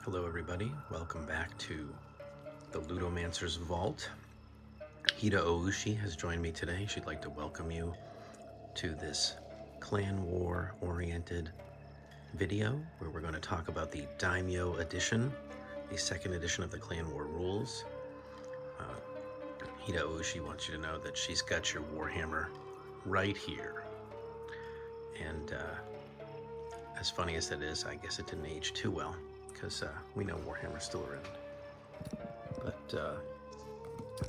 Hello everybody, welcome back to the Ludomancer's Vault. Hida Oushi has joined me today. She'd like to welcome you to this Clan War oriented video where we're going to talk about the Daimyo Edition, the second edition of the Clan War rules. Hida Oushi wants you to know that she's got your Warhammer right here. And as funny as that is, I guess it didn't age too well because we know Warhammer's still around. But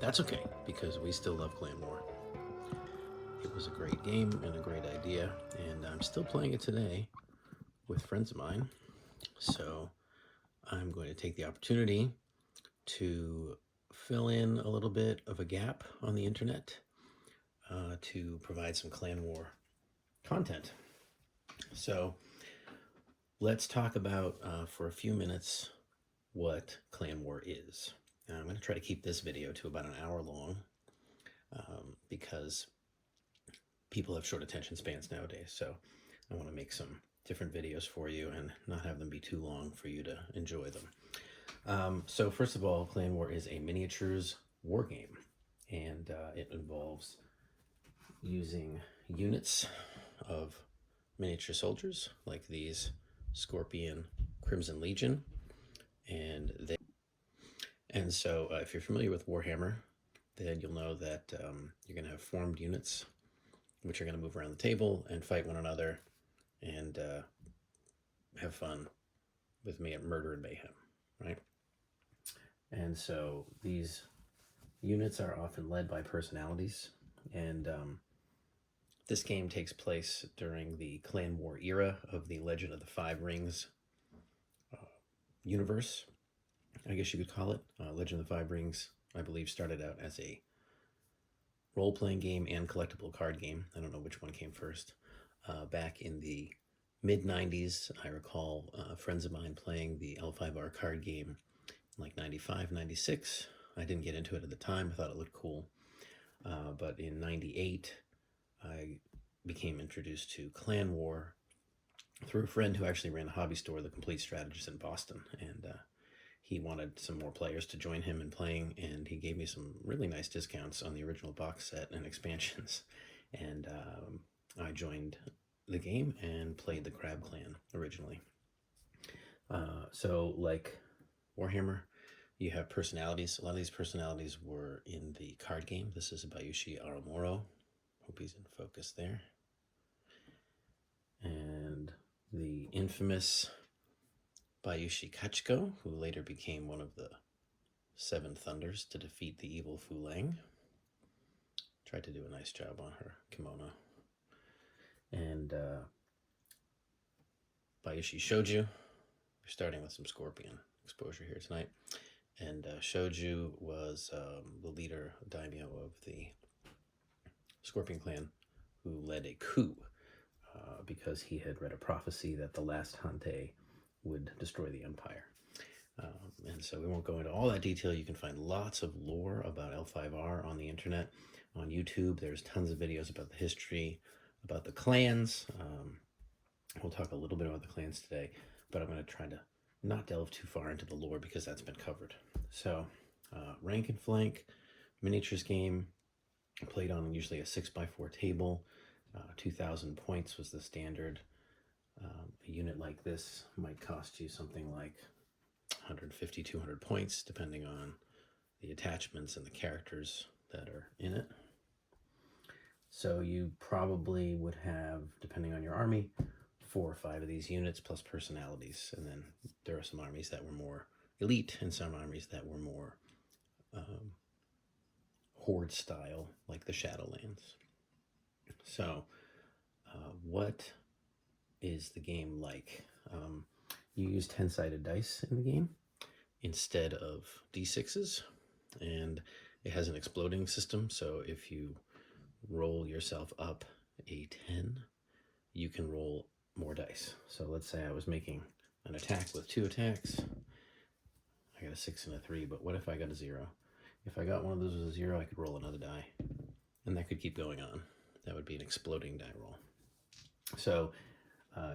that's okay, because we still love Clan War. It was a great game and a great idea, and I'm still playing it today with friends of mine. So I'm going to take the opportunity to fill in a little bit of a gap on the internet to provide some Clan War content. So let's talk about, for a few minutes, what Clan War is. I'm going to try to keep this video to about an hour long because people have short attention spans nowadays. So I want to make some different videos for you and not have them be too long for you to enjoy them. So first of all, Clan War is a miniatures war game, and it involves using units of miniature soldiers like these Scorpion Crimson Legion, and so if you're familiar with Warhammer, then you'll know that you're going to have formed units which are going to move around the table and fight one another and have fun with murder and mayhem, right? And so these units are often led by personalities, and this game takes place during the Clan War era of the Legend of the Five Rings universe, I guess you could call it. Legend of the Five Rings, I believe, started out as a role-playing game and collectible card game. I don't know which one came first. Back in the mid-90s, I recall friends of mine playing the L5R card game in like 95, 96. I didn't get into it at the time. I thought it looked cool. But in 98, I became introduced to Clan War through a friend who actually ran a hobby store, The Complete Strategist, in Boston. And he wanted some more players to join him in playing, and he gave me some really nice discounts on the original box set and expansions. And I joined the game and played the Crab Clan originally. So like Warhammer, you have personalities. A lot of these personalities were in the card game. This is Bayushi Aramoro. Hope he's in focus there. And the infamous Bayushi Kachiko, who later became one of the Seven Thunders to defeat the evil Fu Lang. Tried to do a nice job on her kimono. And Bayushi Shoju. We're starting with some Scorpion exposure here tonight. And Shoju was the leader, daimyo of the Scorpion clan, who led a coup because he had read a prophecy that the last Hante would destroy the empire. And so we won't go into all that detail. You can find lots of lore about L5R on the internet. On YouTube, there's tons of videos about the history, about the clans. We'll talk a little bit about the clans today, but I'm going to try to not delve too far into the lore because that's been covered. So rank and flank, miniatures game, played on usually a 6x4 table. 2,000 points was the standard. A unit like this might cost you something like 150, 200 points, depending on the attachments and the characters that are in it. So you probably would have, depending on your army, 4 or 5 of these units plus personalities. And then there are some armies that were more elite and some armies that were more horde style, like the Shadowlands. So what is the game like? You use 10-sided dice in the game instead of d6s, and it has an exploding system. So if you roll yourself up a 10, you can roll more dice. So let's say I was making an attack with 2 attacks. I got a 6 and a 3, but what if I got a 0? If I got one of those with a 0, I could roll another die, and that could keep going on. That would be an exploding die roll. So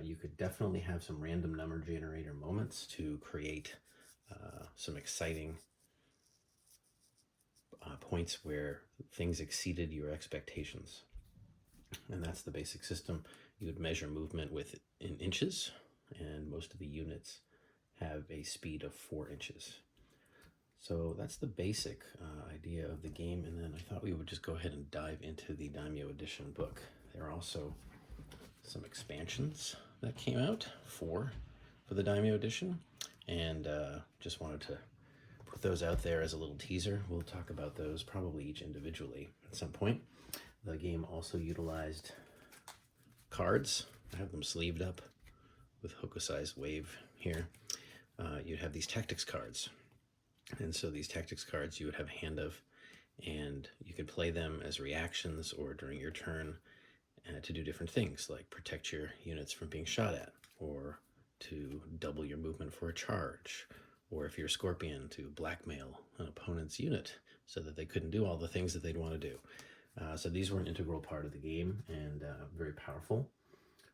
you could definitely have some random number generator moments to create some exciting points where things exceeded your expectations. And that's the basic system. You would measure movement in inches, and most of the units have a speed of 4 inches. So that's the basic idea of the game, and then I thought we would just go ahead and dive into the Daimyo Edition book. There are also some expansions that came out for the Daimyo Edition, and just wanted to put those out there as a little teaser. We'll talk about those probably each individually at some point. The game also utilized cards. I have them sleeved up with Hokusai's wave here. You'd have these tactics cards. And so these tactics cards you would have a hand of, and you could play them as reactions or during your turn to do different things, like protect your units from being shot at, or to double your movement for a charge, or if you're a Scorpion, to blackmail an opponent's unit so that they couldn't do all the things that they'd want to do. So these were an integral part of the game and very powerful.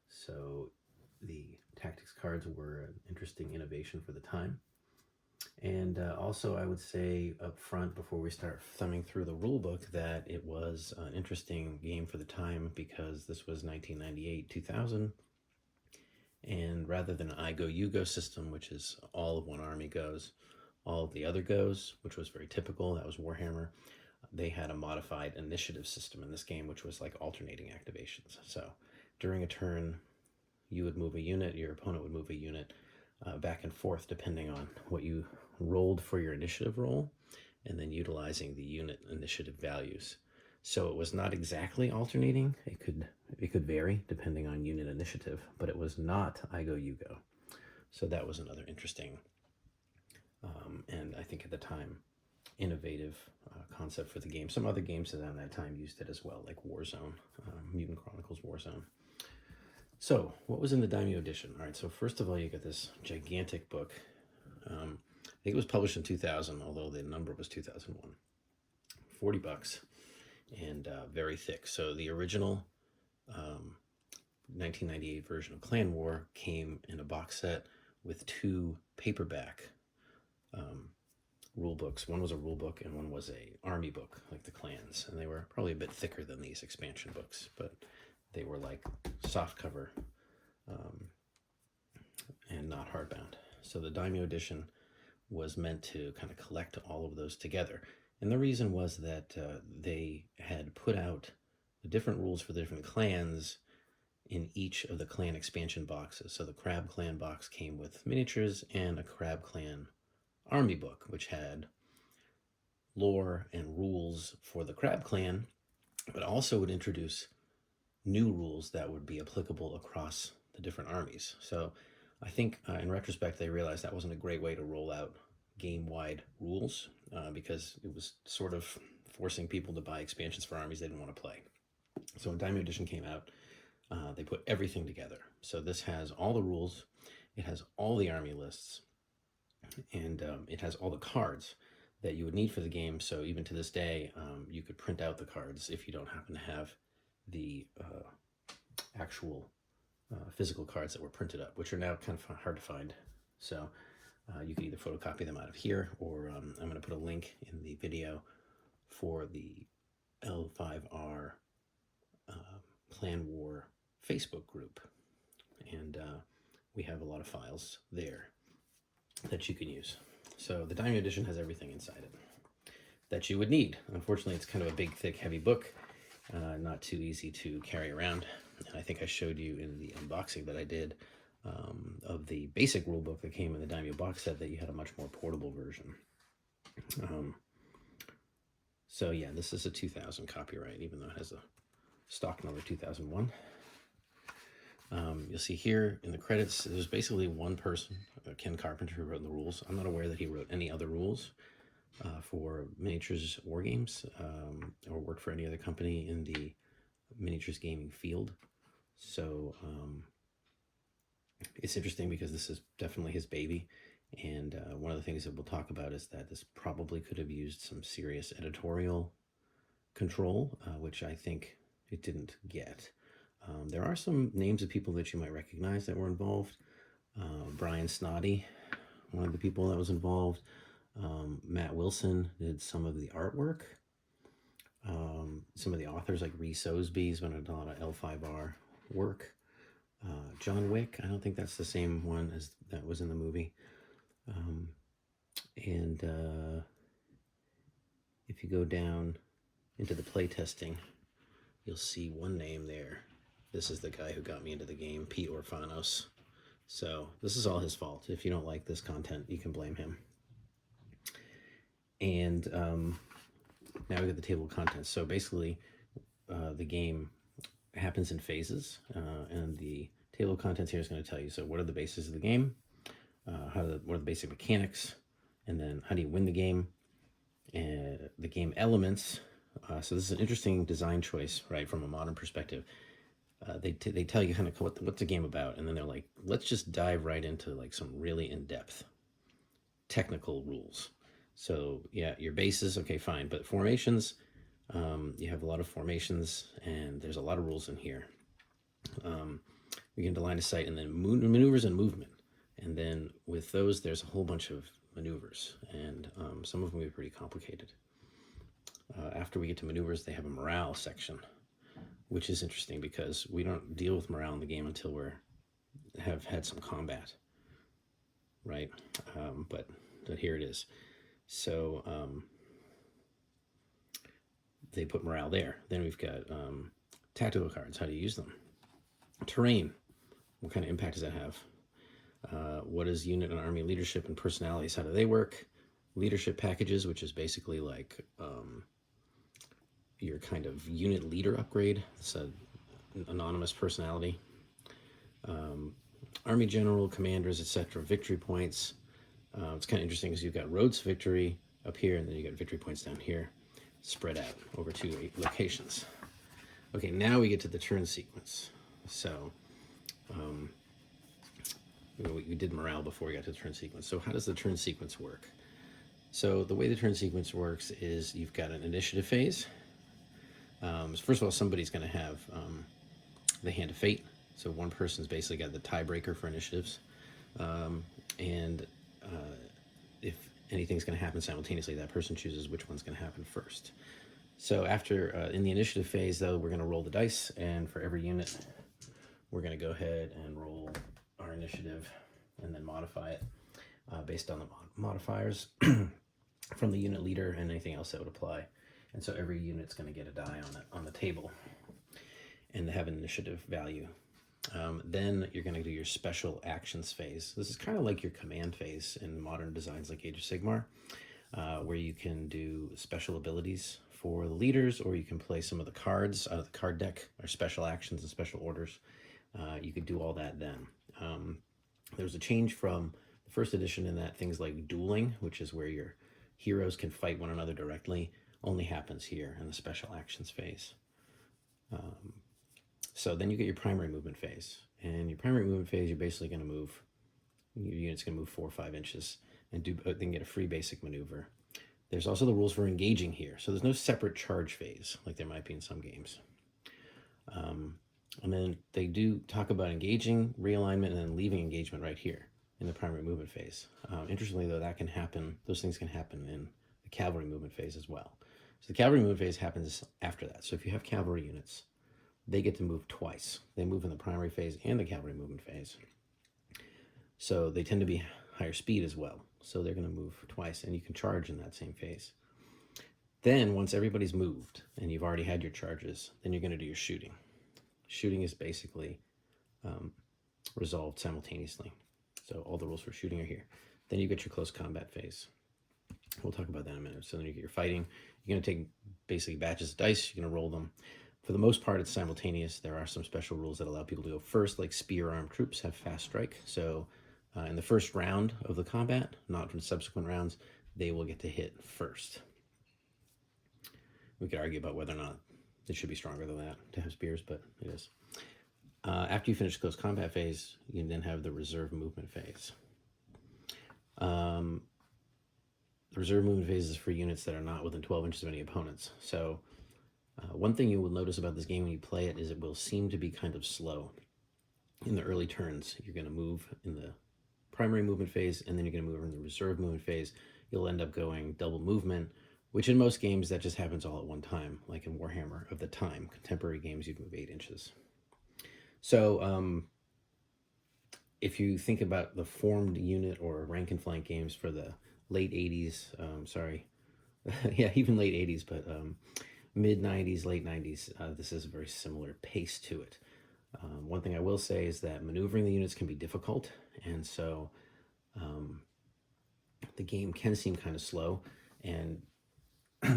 So the tactics cards were an interesting innovation for the time. And also, I would say up front, before we start thumbing through the rulebook, that it was an interesting game for the time because this was 1998, 2000. And rather than an I go, you go system, which is all of one army goes, all of the other goes, which was very typical, that was Warhammer, they had a modified initiative system in this game, which was like alternating activations. So during a turn, you would move a unit, your opponent would move a unit back and forth depending on what you rolled for your initiative roll, and then utilizing the unit initiative values. So it was not exactly alternating. It could vary depending on unit initiative, but it was not I go, you go. So that was another interesting and I think at the time innovative concept for the game. Some other games around that time used it as well, like Warzone, Mutant Chronicles Warzone. So what was in the Daimyo Edition? All right, so first of all, you got this gigantic book. I think it was published in 2000, although the number was 2001. $40 and very thick. So the original 1998 version of Clan War came in a box set with 2 paperback rule books. One was a rule book and one was a army book, like the clans, and they were probably a bit thicker than these expansion books, but they were like soft cover and not hardbound. So the Daimyo Edition was meant to kind of collect all of those together. And the reason was that they had put out the different rules for the different clans in each of the clan expansion boxes. So the Crab Clan box came with miniatures and a Crab Clan army book, which had lore and rules for the Crab Clan, but also would introduce new rules that would be applicable across the different armies. So I think in retrospect, they realized that wasn't a great way to roll out game-wide rules because it was sort of forcing people to buy expansions for armies they didn't want to play. So when Daimyo Edition came out, they put everything together. So this has all the rules, it has all the army lists, and it has all the cards that you would need for the game. So even to this day, you could print out the cards if you don't happen to have the actual physical cards that were printed up, which are now kind of hard to find. So you can either photocopy them out of here, or I'm going to put a link in the video for the L5R Clan War Facebook group. And we have a lot of files there that you can use. So the Daimyo Edition has everything inside it that you would need. Unfortunately, it's kind of a big, thick, heavy book. Not too easy to carry around. And I think I showed you in the unboxing that I did of the basic rulebook that came in the Daimyo box set that you had a much more portable version. So yeah, this is a 2000 copyright, even though it has a stock number 2001. You'll see here in the credits, there's basically one person, Ken Carpenter, who wrote the rules. I'm not aware that he wrote any other rules for miniatures war games or worked for any other company in the miniatures gaming field. So it's interesting because this is definitely his baby. And one of the things that we'll talk about is that this probably could have used some serious editorial control, which I think it didn't get. There are some names of people that you might recognize that were involved. Brian Snoddy one of the people that was involved. Matt Wilson did some of the artwork. Some of the authors like Rhys Osby's been a lot of L5R work. John Wick, I don't think that's the same one as that was in the movie. And if you go down into the playtesting, you'll see one name there. This is the guy who got me into the game, Pete Orfanos. So this is all his fault. If you don't like this content, you can blame him. And now we get the table of contents. So basically, the game happens in phases, and the table of contents here is going to tell you, so what are the bases of the game, what are the basic mechanics, and then how do you win the game, and the game elements. So this is an interesting design choice, right, from a modern perspective. They tell you kind of what's the game about, and then they're like, let's just dive right into like some really in-depth technical rules. So yeah, your bases, okay, fine, but formations, you have a lot of formations, and there's a lot of rules in here. We get into line of sight, and then maneuvers and movement, and then with those, there's a whole bunch of maneuvers, and some of them are pretty complicated. After we get to maneuvers, they have a morale section, which is interesting because we don't deal with morale in the game until we have had some combat, right? But here it is. So they put morale there. Then we've got tactical cards. How do you use them? Terrain. What kind of impact does that have? What is unit and army leadership and personalities? How do they work? Leadership packages, which is basically like your kind of unit leader upgrade. It's an anonymous personality. Army general, commanders, etc. Victory points. It's kind of interesting because you've got Rhodes victory up here, and then you got victory points down here, spread out over 2 locations. Okay, now we get to the turn sequence. So we did morale before we got to the turn sequence. So how does the turn sequence work? So the way the turn sequence works is you've got an initiative phase. First of all, somebody's going to have the Hand of Fate. So one person's basically got the tiebreaker for initiatives. And if anything's going to happen simultaneously, that person chooses which one's going to happen first. So after, in the initiative phase, though, we're going to roll the dice, and for every unit, we're going to go ahead and roll our initiative and then modify it based on the modifiers from the unit leader and anything else that would apply. And so every unit's going to get a die on the table and have an initiative value. Then you're going to do your special actions phase. This is kind of like your command phase in modern designs like Age of Sigmar, where you can do special abilities for the leaders, or you can play some of the cards out of the card deck, or special actions and special orders. You could do all that then. There was a change from the first edition in that things like dueling, which is where your heroes can fight one another directly, only happens here in the special actions phase. So then you get your primary movement phase. And your primary movement phase, you're basically going to move, your unit's going to move 4 or 5 inches and then get a free basic maneuver. There's also the rules for engaging here. So there's no separate charge phase like there might be in some games. And then they do talk about engaging, realignment, and then leaving engagement right here in the primary movement phase. Interestingly, though, that can happen, those things can happen in the cavalry movement phase as well. So the cavalry movement phase happens after that. So if you have cavalry units, they get to move twice. They move in the primary phase and the cavalry movement phase. So they tend to be higher speed as well. So they're going to move twice, and you can charge in that same phase. Then once everybody's moved and you've already had your charges, then you're going to do your shooting. Shooting is basically resolved simultaneously. So all the rules for shooting are here. Then you get your close combat phase. We'll talk about that in a minute. So then you get your fighting. You're going to take basically batches of dice. You're going to roll them. For the most part, it's simultaneous. There are some special rules that allow people to go first, like spear-armed troops have fast strike. So in the first round of the combat, not from subsequent rounds, they will get to hit first. We could argue about whether or not it should be stronger than that to have spears, but it is. After you finish the close combat phase, you then have the reserve movement phase. The reserve movement phase is for units that are not within 12 inches of any opponents. So one thing you will notice about this game when you play it is it will seem to be kind of slow. In the early turns, you're going to move in the primary movement phase, and then you're going to move in the reserve movement phase. You'll end up going double movement, which in most games that just happens all at one time, like in Warhammer of the time. Contemporary games, you move 8 inches. So if you think about the formed unit or rank and flank games for the late 80s, yeah, even late 80s, but mid 90s, late 90s, this is a very similar pace to it. One thing I will say is that maneuvering the units can be difficult, and so the game can seem kind of slow, and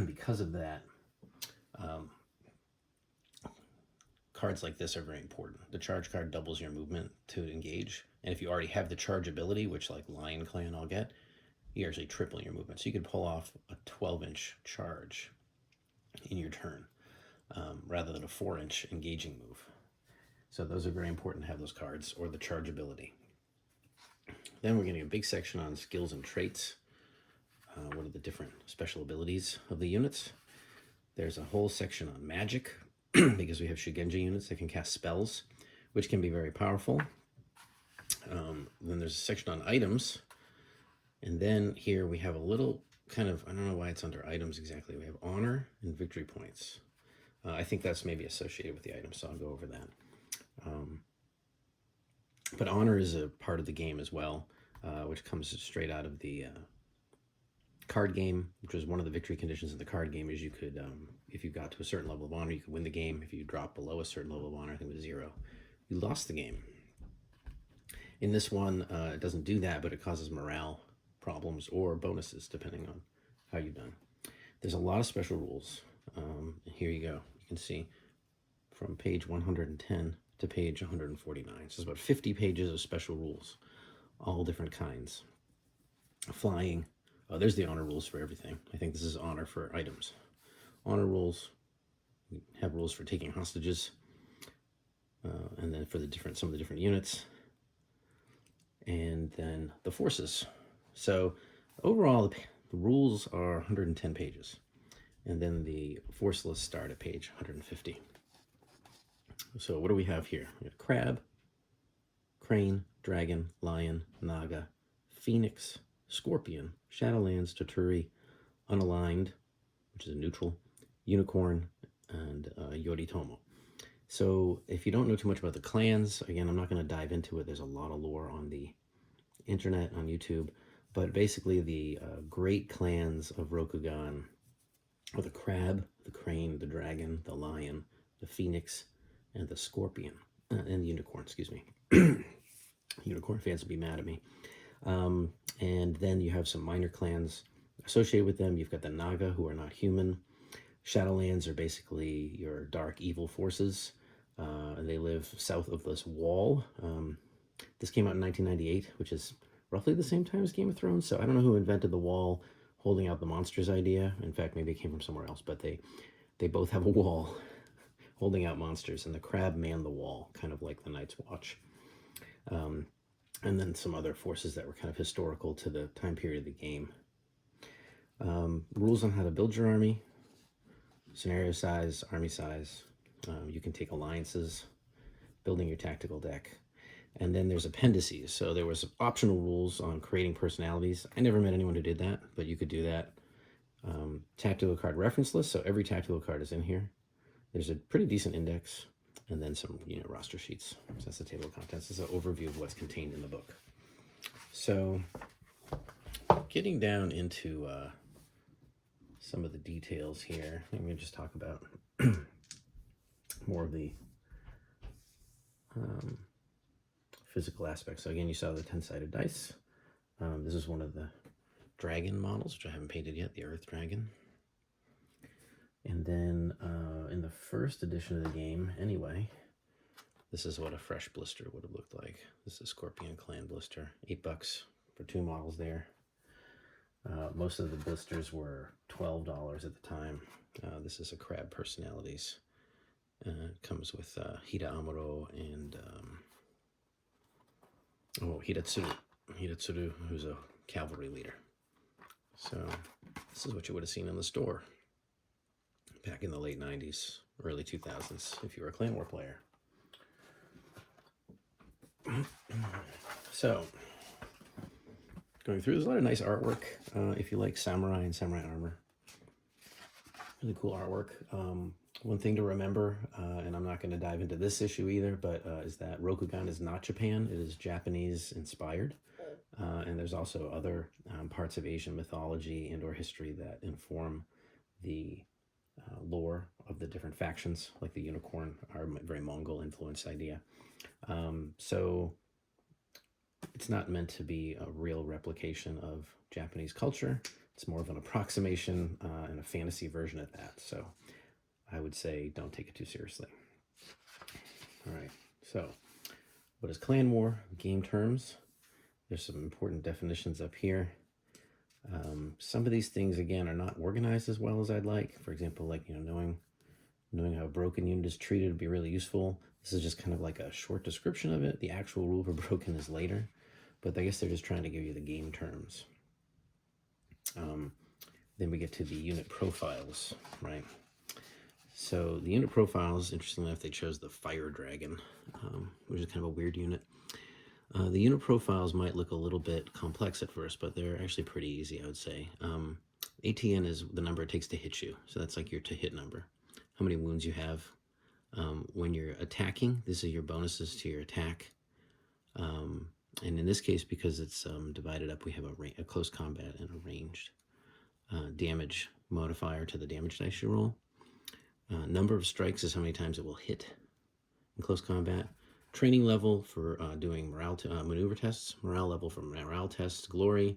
because of that, cards like this are very important. The charge card doubles your movement to engage, and if you already have the charge ability, which like Lion Clan I'll get, you actually triple your movement. So you could pull off a 12-inch charge in your turn, rather than a 4-inch engaging move. So those are very important to have those cards, or the charge ability. Then we're getting a big section on skills and traits. What are the different special abilities of the units? There's a whole section on magic, because we have Shugenja units that can cast spells, which can be very powerful. Then there's a section on items. And then here we have a little kind of, I don't know why it's under items exactly. We have honor and victory points. I think that's maybe associated with the items, so I'll go over that. But honor is a part of the game as well, which comes straight out of the card game, which was one of the victory conditions in the card game, is you could, if you got to a certain level of honor, you could win the game. If you dropped below a certain level of honor, I think it was 0, you lost the game. In this one, it doesn't do that, but it causes morale problems or bonuses, depending on how you've done. There's a lot of special rules. Here you go. You can see from page 110 to page 149. So it's about 50 pages of special rules, all different kinds. Flying. Oh, there's the honor rules for everything. I think this is honor for items. Honor rules. We have rules for taking hostages, and then for some of the different units, and then the forces. So overall, the rules are 110 pages, and then the force lists start at page 150. So what do we have here? We have crab, crane, dragon, lion, naga, phoenix, scorpion, shadowlands, Taturi, unaligned, which is a neutral, unicorn, and Yoritomo. So if you don't know too much about the clans, again, I'm not going to dive into it. There's a lot of lore on the internet, on YouTube. But basically the great clans of Rokugan are the crab, the crane, the dragon, the lion, the phoenix, and the scorpion, and the unicorn, excuse me. Unicorn fans will be mad at me. And then you have some minor clans associated with them. You've got the Naga, who are not human. Shadowlands are basically your dark evil forces, and they live south of this wall. This came out in 1998, which is roughly the same time as Game of Thrones, so I don't know who invented the wall holding out the monsters idea. In fact, maybe it came from somewhere else, but they both have a wall holding out monsters, and the crab man the wall, kind of like the Night's Watch. And then some other forces that were kind of historical to the time period of the game. Rules on how to build your army, scenario size, army size. You can take alliances, building your tactical deck. And then there's appendices. So there was optional rules on creating personalities. I never met anyone who did that, but you could do that. Tactical card reference list. So every tactical card is in here. There's a pretty decent index, and then some roster sheets. So that's the table of contents. This is an overview of what's contained in the book. So getting down into some of the details here, let me just talk about more of the physical aspects. So again, you saw the 10-sided dice. This is one of the dragon models, which I haven't painted yet, the Earth Dragon. And then in the first edition of the game, anyway, this is what a fresh blister would have looked like. This is Scorpion Clan blister, $8 for 2 models there. Most of the blisters were $12 at the time. This is a crab personalities. It comes with Hida Amuro and Hidatsuru, who's a cavalry leader. So this is what you would have seen in the store back in the late 90s, early 2000s, if you were a Clan War player. So going through. There's a lot of nice artwork if you like samurai and samurai armor. Really cool artwork. One thing to remember, and I'm not going to dive into this issue either, but is that Rokugan is not Japan. It is Japanese inspired. And there's also other parts of Asian mythology and or history that inform the lore of the different factions, like the unicorn, are a very Mongol influenced idea. So it's not meant to be a real replication of Japanese culture. It's more of an approximation and a fantasy version of that. So I would say don't take it too seriously. All right, so what is Clan War? Game terms. There's some important definitions up here. Some of these things, again, are not organized as well as I'd like. For example, like, knowing how a broken unit is treated would be really useful. This is just kind of like a short description of it. The actual rule for broken is later, but I guess they're just trying to give you the game terms. Then we get to the unit profiles, right? So the unit profiles, interestingly enough, they chose the Fire Dragon, which is kind of a weird unit. The unit profiles might look a little bit complex at first, but they're actually pretty easy, I would say. ATN is the number it takes to hit you, so that's like your to-hit number. How many wounds you have. When you're attacking, this is your bonuses to your attack. And in this case, because it's divided up, we have a close combat and a ranged. Damage modifier to the damage dice you roll. Number of strikes is how many times it will hit in close combat. Training level for doing maneuver tests. Morale level for morale tests. Glory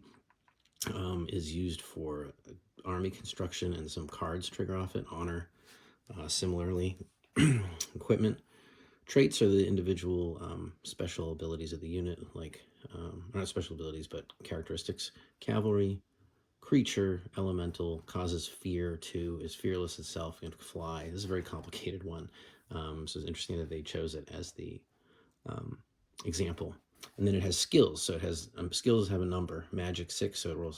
is used for army construction, and some cards trigger off it. Honor, similarly. Equipment. Traits are the individual special abilities of the unit, like, not special abilities, but characteristics. Cavalry. Creature, elemental, causes fear too, is fearless itself, and can fly. This is a very complicated one. So it's interesting that they chose it as the example. And then it has skills. So it has skills have a number. Magic 6, so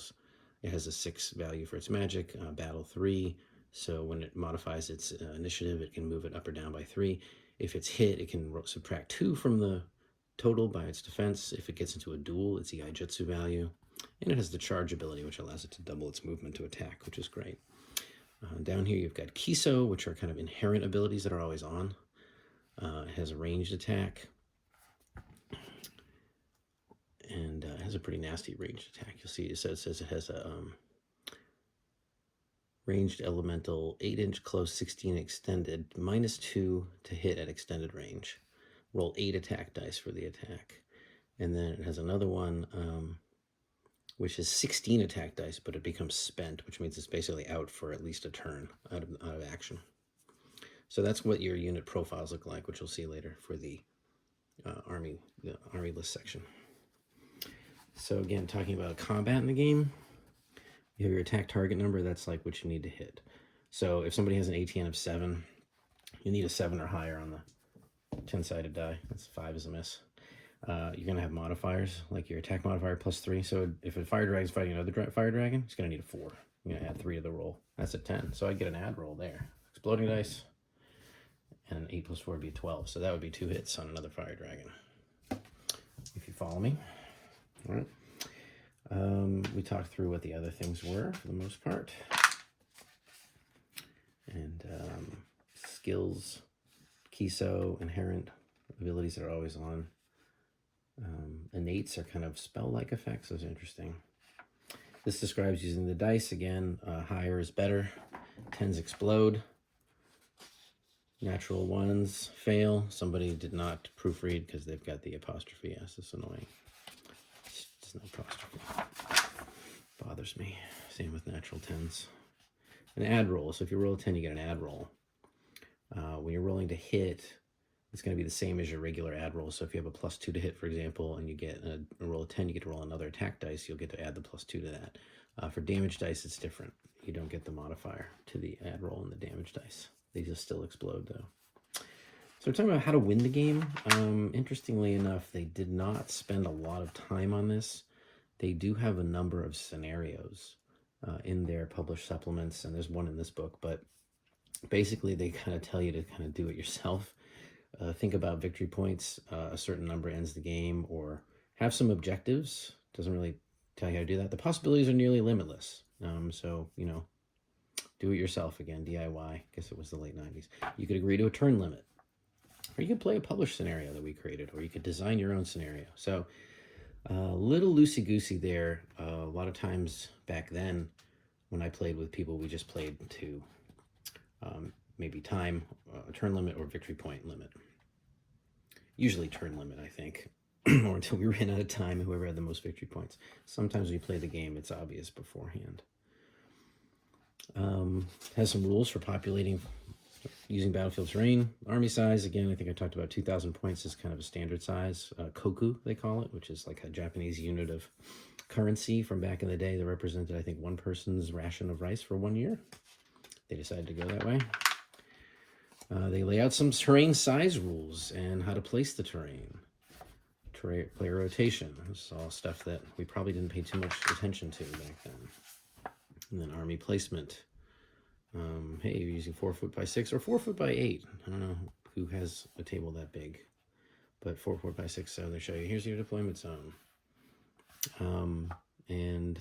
it has a 6 value for its magic. Battle 3, so when it modifies its initiative, it can move it up or down by 3. If it's hit, it can subtract 2 from the total by its defense. If it gets into a duel, it's the Iaijutsu value. And it has the charge ability, which allows it to double its movement to attack, which is great. Down here, you've got Kiso, which are kind of inherent abilities that are always on. It has a ranged attack. And it has a pretty nasty ranged attack. You'll see it says it has a ranged elemental, 8-inch close, 16 extended, -2 to hit at extended range. Roll 8 attack dice for the attack. And then it has another one, which is 16 attack dice, but it becomes spent, which means it's basically out for at least a turn out of action. So that's what your unit profiles look like, which you'll see later for the army list section. So again, talking about combat in the game, you have your attack target number. That's like what you need to hit. So if somebody has an ATN of 7, you need a 7 or higher on the 10-sided die. That's 5 is a miss. You're going to have modifiers, like your attack modifier +3. So if a fire dragon is fighting another fire dragon, it's going to need a 4. You're going to add 3 to the roll. That's a 10. So I'd get an add roll there. Exploding dice, and 8 + 4 would be 12. So that would be 2 hits on another fire dragon, if you follow me. All right. We talked through what the other things were for the most part. And skills, Kiso, inherent abilities that are always on. Innates are kind of spell-like effects. Those are interesting. This describes using the dice. Again, higher is better. 10s explode. Natural 1s fail. Somebody did not proofread because they've got the apostrophe S. It's annoying. It's no apostrophe. Bothers me. Same with natural 10s. An add roll. So if you roll a 10, you get an add roll. When you're rolling to hit, it's going to be the same as your regular add roll. So if you have a +2 to hit, for example, and you get a roll of 10, you get to roll another attack dice, you'll get to add the +2 to that. For damage dice, it's different. You don't get the modifier to the add roll and the damage dice. They just still explode, though. So we're talking about how to win the game. Interestingly enough, they did not spend a lot of time on this. They do have a number of scenarios in their published supplements, and there's one in this book, but basically they kind of tell you to kind of do it yourself. Think about victory points, a certain number ends the game, or have some objectives. Doesn't really tell you how to do that. The possibilities are nearly limitless. So, you know, do it yourself again, DIY. I guess it was the late 90s. You could agree to a turn limit, or you could play a published scenario that we created, or you could design your own scenario. So a little loosey-goosey there. A lot of times back then when I played with people, we just played to maybe time, turn limit, or victory point limit. Usually turn limit, I think, or until we ran out of time, whoever had the most victory points. Sometimes when you play the game, it's obvious beforehand. Has some rules for populating using battlefield terrain. Army size, again, I think I talked about 2,000 points is kind of a standard size. Koku, they call it, which is like a Japanese unit of currency from back in the day that represented, I think, one person's ration of rice for 1 year. They decided to go that way. They lay out some terrain size rules and how to place the terrain. Player rotation. This is all stuff that we probably didn't pay too much attention to back then. And then army placement. Hey, you're using 4 foot by 6 or 4 foot by 8. I don't know who has a table that big, but 4 foot by 6. So they show you, here's your deployment zone. And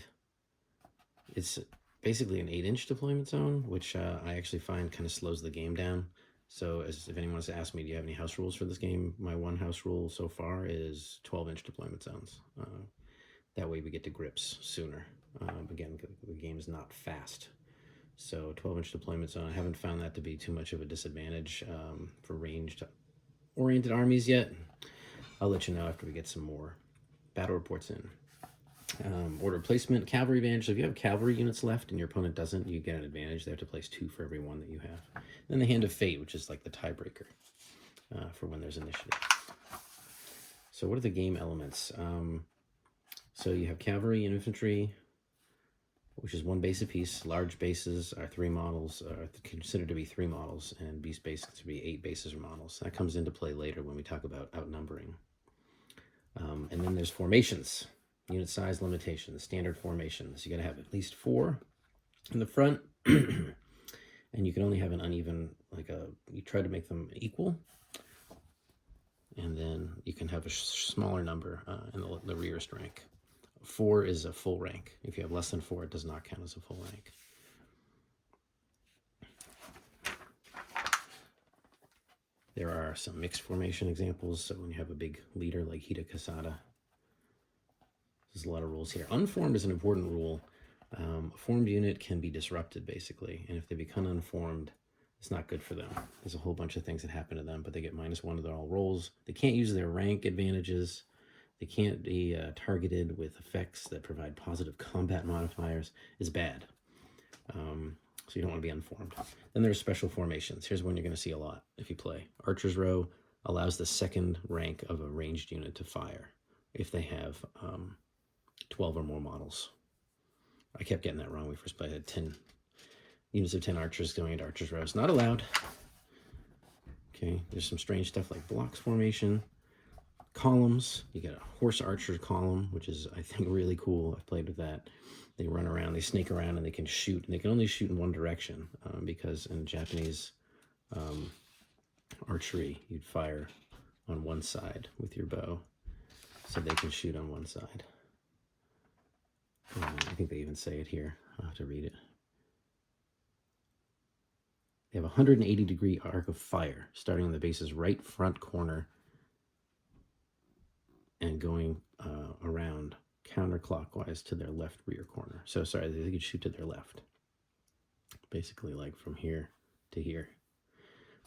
it's basically an 8-inch deployment zone, which I actually find kind of slows the game down. So if anyone wants to ask me, do you have any house rules for this game? My one house rule so far is 12-inch deployment zones. That way we get to grips sooner. Again, the game is not fast. So 12-inch deployment zone, I haven't found that to be too much of a disadvantage for ranged-oriented armies yet. I'll let you know after we get some more battle reports in. Order placement, cavalry advantage. So if you have cavalry units left and your opponent doesn't, you get an advantage. They have to place 2 for every 1 that you have. Then the hand of fate, which is like the tiebreaker for when there's initiative. So what are the game elements? So you have cavalry and infantry, which is 1 base apiece. Large bases are 3 models, are considered to be 3 models, and beast bases to be 8 bases or models. That comes into play later when we talk about outnumbering. And then there's formations. Unit size limitations, standard formations. You got to have at least 4 in the front, and you can only have an uneven, you try to make them equal, and then you can have a smaller number in the rearest rank. 4 is a full rank. If you have less than 4, it does not count as a full rank. There are some mixed formation examples, so when you have a big leader like Hida Kasada, there's a lot of rules here. Unformed is an important rule. A formed unit can be disrupted, basically, and if they become unformed, it's not good for them. There's a whole bunch of things that happen to them, but they get -1 to all rolls. They can't use their rank advantages. They can't be targeted with effects that provide positive combat modifiers. It's bad. So you don't want to be unformed. Then there's special formations. Here's one you're going to see a lot if you play. Archer's Row allows the 2nd rank of a ranged unit to fire if they have 12 or more models. I kept getting that wrong when we first played. I had 10 units of 10 archers going into Archer's Row. It's not allowed. Okay, there's some strange stuff like blocks formation, columns. You get a horse archer column, which is, I think, really cool. I've played with that. They run around, they snake around, and they can shoot. And they can only shoot in one direction because in Japanese archery, you'd fire on one side with your bow. So they can shoot on one side. I think they even say it here. I'll have to read it. They have a 180-degree arc of fire, starting on the base's right front corner and going around counterclockwise to their left rear corner. So, sorry, they could shoot to their left. Basically, like from here to here.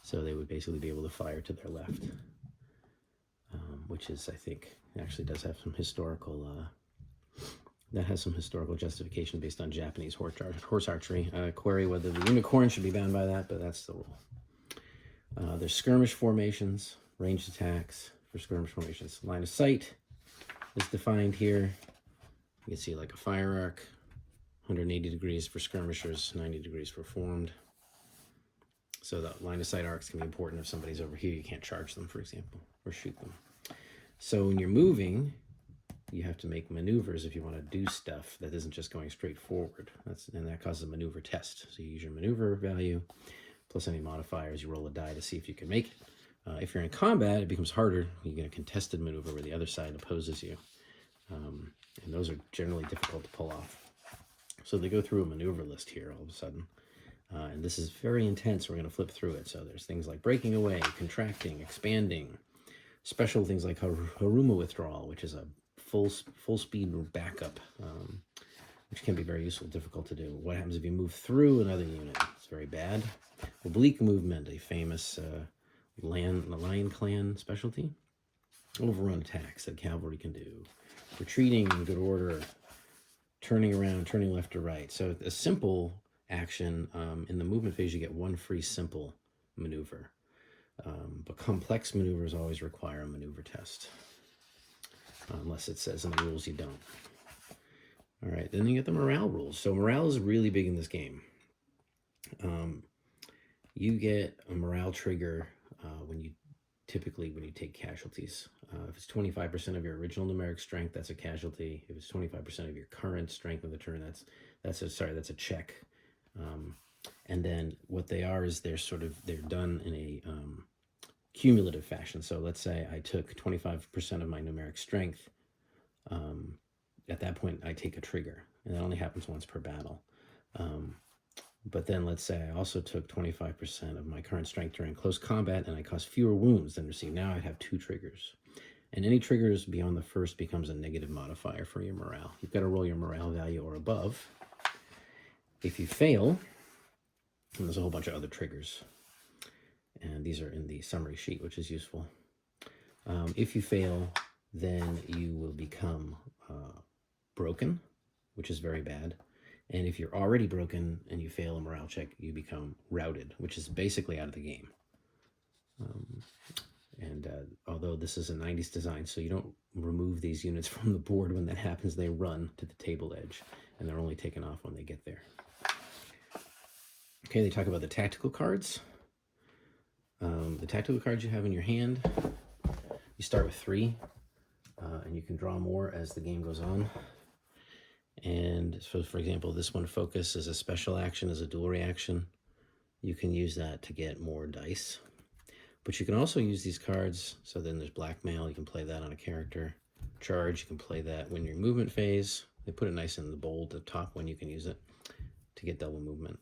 So they would basically be able to fire to their left, which is, I think, actually does have some historical... that has some historical justification based on Japanese horse archery. Query whether the unicorn should be bound by that, but that's the rule. There's skirmish formations, ranged attacks for skirmish formations. Line of sight is defined here. You can see like a fire arc, 180 degrees for skirmishers, 90 degrees for formed. So the line of sight arcs can be important if somebody's over here. You can't charge them, for example, or shoot them. So when you're moving, you have to make maneuvers if you want to do stuff that isn't just going straight forward. And that causes a maneuver test. So you use your maneuver value plus any modifiers. You roll a die to see if you can make it. If you're in combat, it becomes harder. You get a contested maneuver where the other side opposes you. And those are generally difficult to pull off. So they go through a maneuver list here all of a sudden. And this is very intense. We're going to flip through it. So there's things like breaking away, contracting, expanding, special things like Haruma withdrawal, which is a full speed backup, which can be very useful, difficult to do. What happens if you move through another unit? It's very bad. Oblique movement, a famous Lion Clan specialty. Overrun attacks that cavalry can do. Retreating in good order. Turning around, turning left to right. So a simple action, in the movement phase, you get one free simple maneuver. But complex maneuvers always require a maneuver test. Unless it says in the rules you don't. All right, then you get the morale rules. So morale is really big in this game. You get a morale trigger when you take casualties. If it's 25% of your original numeric strength, that's a casualty. If it's 25% of your current strength of the turn, that's a check. And then what they are is they're done in a cumulative fashion. So let's say I took 25% of my numeric strength. At that point, I take a trigger, and that only happens once per battle. But then let's say I also took 25% of my current strength during close combat, and I caused fewer wounds than received. Now I'd have 2 triggers. And any triggers beyond the first becomes a negative modifier for your morale. You've got to roll your morale value or above. If you fail, and there's a whole bunch of other triggers, and these are in the summary sheet, which is useful. If you fail, then you will become broken, which is very bad. And if you're already broken and you fail a morale check, you become routed, which is basically out of the game. Although this is a 90s design, so you don't remove these units from the board when that happens, they run to the table edge, and they're only taken off when they get there. Okay, they talk about the tactical cards. The tactical cards you have in your hand, you start with 3, and you can draw more as the game goes on. And so, for example, this one, focus, is a special action, is a dual reaction. You can use that to get more dice. But you can also use these cards, so then there's blackmail, you can play that on a character. Charge, you can play that when you're in movement phase. They put it nice in the bold at the top when you can use it to get double movement.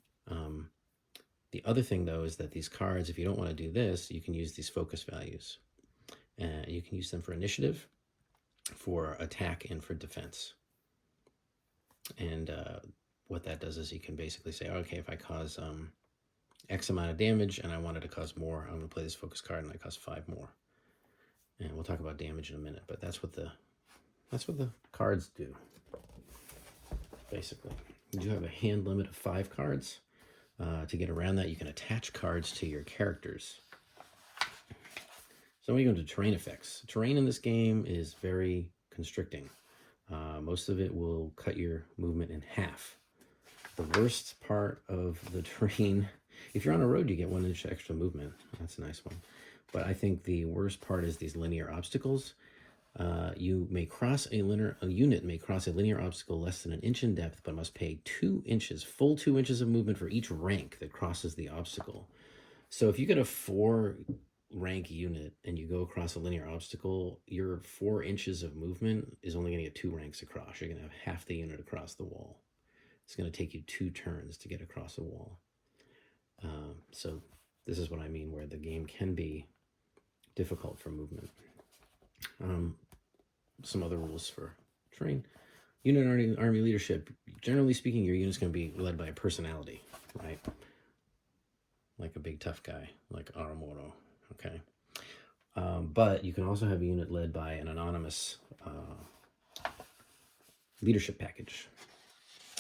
The other thing, though, is that these cards, if you don't want to do this, you can use these focus values. You can use them for initiative, for attack, and for defense. And what that does is you can basically say, okay, if I cause X amount of damage and I wanted to cause more, I'm going to play this focus card and I cause 5 more. And we'll talk about damage in a minute, but that's what the cards do, basically. You do have a hand limit of 5 cards. To get around that, you can attach cards to your characters. So when you go into terrain effects, terrain in this game is very constricting. Most of it will cut your movement in half. The worst part of the terrain, if you're on a road, you get 1 inch extra movement. That's a nice one. But I think the worst part is these linear obstacles. You may cross a unit may cross a linear obstacle less than 1 inch in depth, but must pay 2 inches, full 2 inches of movement for each rank that crosses the obstacle. So if you get a 4 rank unit and you go across a linear obstacle, your 4 inches of movement is only going to get 2 ranks across. You're going to have half the unit across the wall. It's going to take you 2 turns to get across a wall. So this is what I mean, where the game can be difficult for movement. Some other rules for terrain. Unit army leadership. Generally speaking, your unit's going to be led by a personality, right? Like a big tough guy, like Aramoto, okay? But you can also have a unit led by an anonymous leadership package.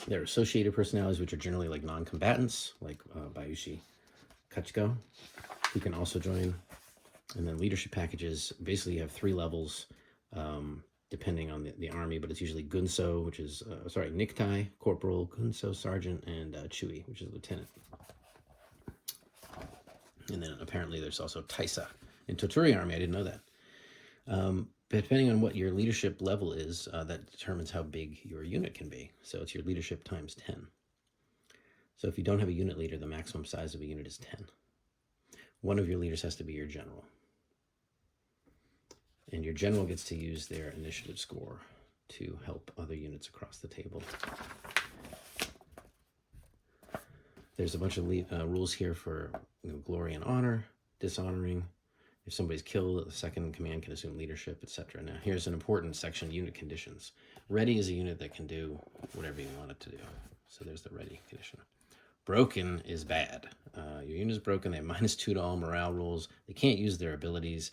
There are associated personalities, which are generally like non-combatants, like Bayushi Kachiko, who can also join. And then leadership packages, basically you have 3 levels, depending on the army, but it's usually Gunso, which is, Nikitai, Corporal, Gunso, Sergeant, and Chui, which is Lieutenant. And then apparently there's also Taisa in Toturi Army. I didn't know that. But depending on what your leadership level is, that determines how big your unit can be. So it's your leadership times 10. So if you don't have a unit leader, the maximum size of a unit is 10. One of your leaders has to be your general. And your general gets to use their initiative score to help other units across the table. There's a bunch of rules here for glory and honor, dishonoring. If somebody's killed, the second in command can assume leadership, etc. Now, here's an important section, unit conditions. Ready is a unit that can do whatever you want it to do. So there's the ready condition. Broken is bad. Your unit is broken. They have -2 to all morale rules. They can't use their abilities.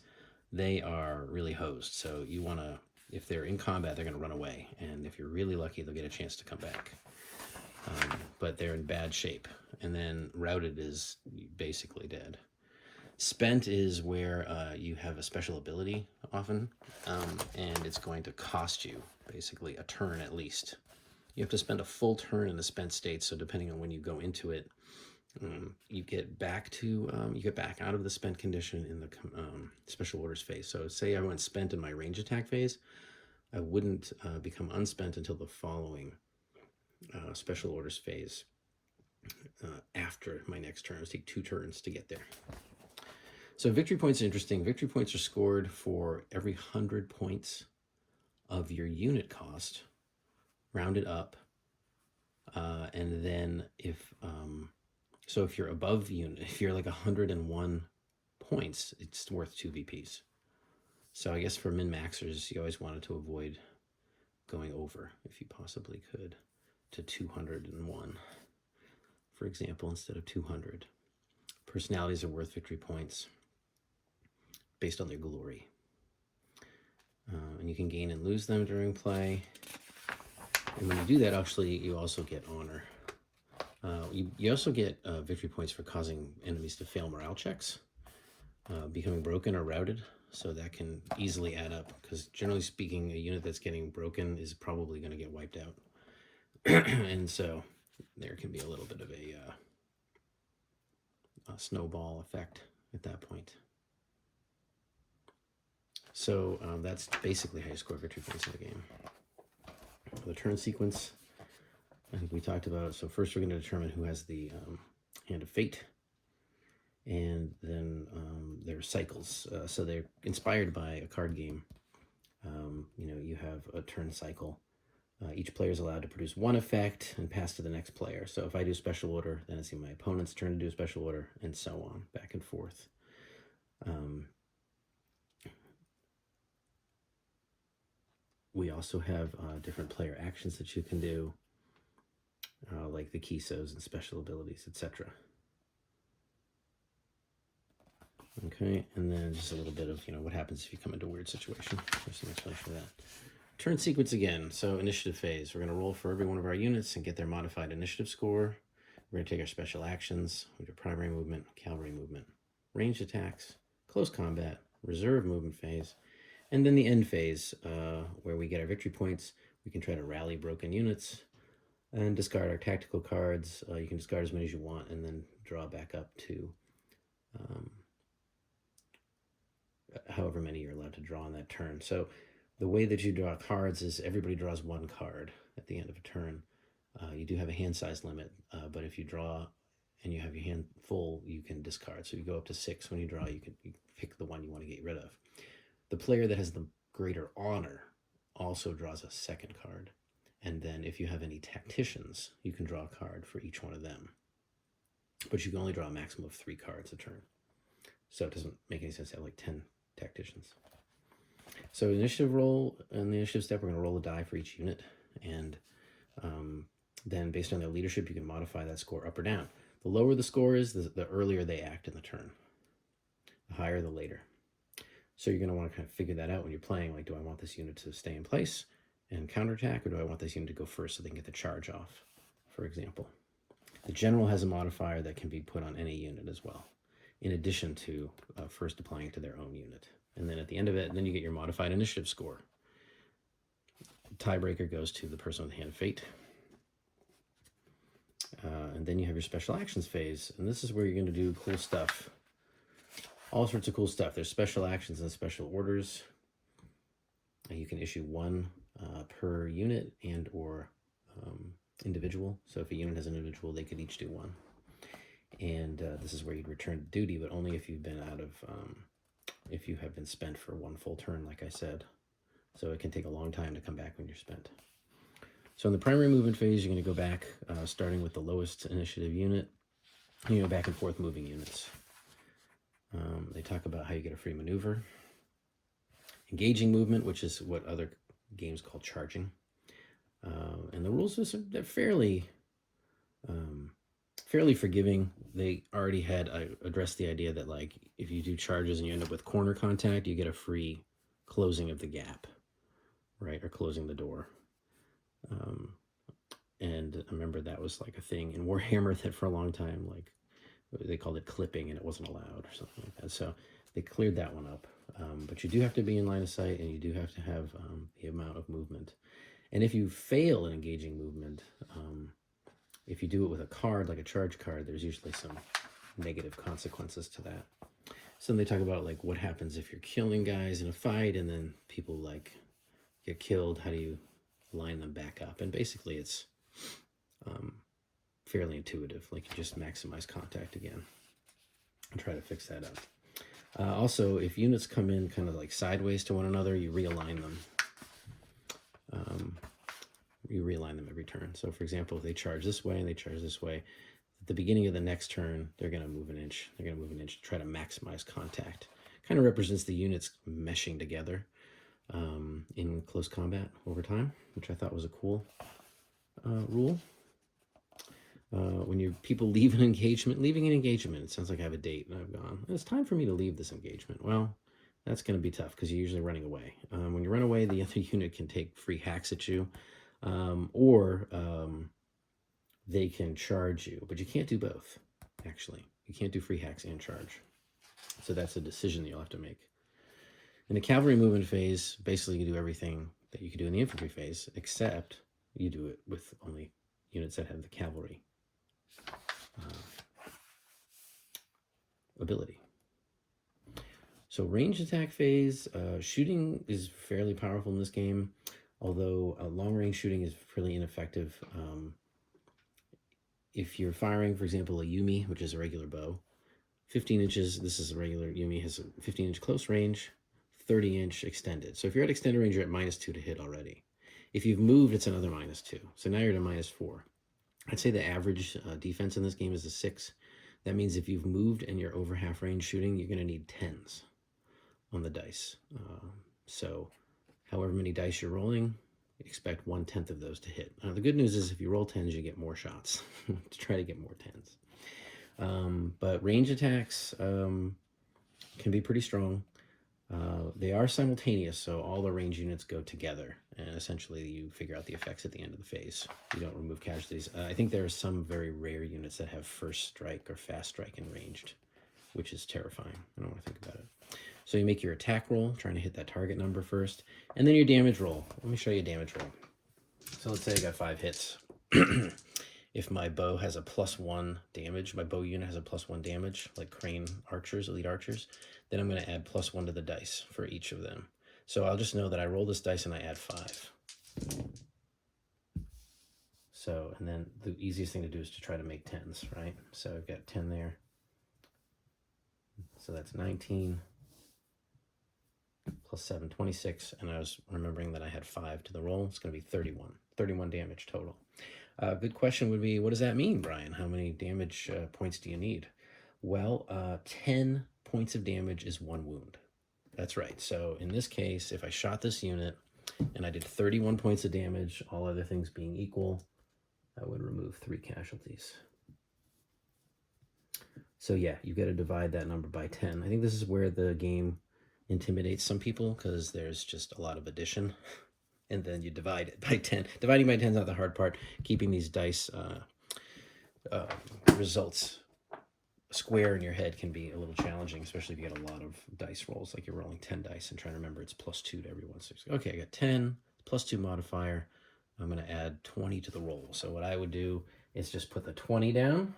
They are really hosed. So you want to, if they're in combat, they're going to run away. And if you're really lucky, they'll get a chance to come back. But they're in bad shape. And then routed is basically dead. Spent is where you have a special ability often, and it's going to cost you basically a turn at least. You have to spend a full turn in the spent state, so depending on when you go into it, you get back out of the spent condition in the special orders phase. So say I went spent in my range attack phase, I wouldn't become unspent until the following special orders phase after my next turn. It'll take 2 turns to get there. So victory points are interesting. Victory points are scored for every 100 points of your unit cost, rounded up. And then if you're above unit, if you're like 101 points, it's worth 2 VPs. So I guess for min-maxers, you always wanted to avoid going over, if you possibly could, to 201, for example, instead of 200. Personalities are worth victory points based on their glory. And you can gain and lose them during play. And when you do that, actually, you also get honor. You also get victory points for causing enemies to fail morale checks, becoming broken or routed. So that can easily add up, because generally speaking, a unit that's getting broken is probably going to get wiped out. And so there can be a little bit of a snowball effect at that point. So that's basically how you score victory points in the game. The turn sequence, I think we talked about. So first we're going to determine who has the Hand of Fate. And then there are cycles. So they're inspired by a card game. You have a turn cycle. Each player is allowed to produce 1 effect and pass to the next player. So if I do special order, then it's my opponent's turn to do a special order, and so on, back and forth. We also have different player actions that you can do, like the Kisos and special abilities, etc. Okay, and then just a little bit of, what happens if you come into a weird situation. There's some explanation for that. Turn sequence again. So initiative phase. We're going to roll for every one of our units and get their modified initiative score. We're going to take our special actions. We do primary movement, cavalry movement, ranged attacks, close combat, reserve movement phase, and then the end phase, where we get our victory points. We can try to rally broken units and discard our tactical cards. You can discard as many as you want and then draw back up to however many you're allowed to draw on that turn. So the way that you draw cards is everybody draws 1 card at the end of a turn. You do have a hand size limit, but if you draw and you have your hand full, you can discard. So you go up to 6. When you draw, you pick the one you want to get rid of. The player that has the greater honor also draws a 2nd card. And then if you have any tacticians, you can draw a card for each one of them. But you can only draw a maximum of 3 cards a turn. So it doesn't make any sense to have like 10 tacticians. So initiative roll, in the initiative step, we're going to roll a die for each unit. And then based on their leadership, you can modify that score up or down. The lower the score is, the earlier they act in the turn. The higher, the later. So you're going to want to kind of figure that out when you're playing. Like, do I want this unit to stay in place and counterattack, or do I want this unit to go first so they can get the charge off, for example? The general has a modifier that can be put on any unit as well, in addition to first applying it to their own unit. And then at the end of it, then you get your modified initiative score. The tiebreaker goes to the person with the Hand of Fate. And then you have your special actions phase. And this is where you're going to do cool stuff. All sorts of cool stuff. There's special actions and special orders. You can issue 1 per unit and or individual. So if a unit has an individual, they could each do 1. And this is where you'd return to duty, but only if you've been out of, if you have been spent for 1 full turn, like I said. So it can take a long time to come back when you're spent. So in the primary movement phase, you're going to go back, starting with the lowest initiative unit. You know, back and forth moving units. They talk about how you get a free maneuver. Engaging movement, which is what other games call charging. And the rules, they're fairly forgiving. They already had addressed the idea that, like, if you do charges and you end up with corner contact, you get a free closing of the gap, right? Or closing the door. And I remember that was like a thing in Warhammer that for a long time, like, they called it clipping and it wasn't allowed or something like that. So they cleared that one up. But you do have to be in line of sight, and you do have to have the amount of movement. And if you fail in engaging movement, if you do it with a card, like a charge card, there's usually some negative consequences to that. So then they talk about, like, what happens if you're killing guys in a fight and then people, like, get killed. How do you line them back up? And basically it's fairly intuitive. Like, you just maximize contact again and try to fix that up. Also, if units come in kind of like sideways to one another, you realign them. You realign them every turn. So, for example, if they charge this way and they charge this way, at the beginning of the next turn, they're going to move an inch. They're going to move an inch to try to maximize contact. Kind of represents the units meshing together in close combat over time, which I thought was a cool rule. When people leave an engagement, it sounds like I have a date and I've gone, it's time for me to leave this engagement. Well, that's going to be tough because you're usually running away. When you run away, the other unit can take free hacks at you, or they can charge you, but you can't do both, actually. You can't do free hacks and charge. So that's a decision that you'll have to make. In the cavalry movement phase, basically you do everything that you can do in the infantry phase, except you do it with only units that have the cavalry ability. So range attack phase, shooting is fairly powerful in this game, although long range shooting is fairly ineffective. If you're firing, for example, a Yumi, which is a regular bow, 15 inches, this is a regular Yumi, has a 15-inch close range, 30-inch extended. So if you're at extended range, you're at -2 to hit already. If you've moved, it's another -2. So now you're at a -4. I'd say the average defense in this game is a 6. That means if you've moved and you're over half range shooting, you're going to need 10s on the dice. So however many dice you're rolling, expect 1/10 of those to hit. The good news is if you roll 10s, you get more shots to try to get more 10s. But range attacks can be pretty strong. They are simultaneous, so all the range units go together, and essentially you figure out the effects at the end of the phase. You don't remove casualties. I think there are some very rare units that have first strike or fast strike in ranged, which is terrifying. I don't want to think about it. So you make your attack roll, trying to hit that target number first, and then your damage roll. Let me show you a damage roll. So let's say I got 5 hits. If my bow has a +1 damage, my bow unit has a +1 damage, like crane archers, elite archers, then I'm going to add +1 to the dice for each of them. So I'll just know that I roll this dice and I add 5. So, and then the easiest thing to do is to try to make 10s, right? So I've got 10 there. So that's 19 plus 7, 26. And I was remembering that I had 5 to the roll. It's going to be 31 damage total. Good question would be, what does that mean, Brian? How many damage points do you need? Well, 10 points of damage is 1 wound. That's right. So in this case, if I shot this unit and I did 31 points of damage, all other things being equal, that would remove 3 casualties. So yeah, you've got to divide that number by 10. I think this is where the game intimidates some people, because there's just a lot of addition. And then you divide it by 10. Dividing by 10 is not the hard part. Keeping these dice results square in your head can be a little challenging, especially if you get a lot of dice rolls, like you're rolling 10 dice and trying to remember it's +2 to every one. So okay, I got 10, +2 modifier. I'm going to add 20 to the roll. So what I would do is just put the 20 down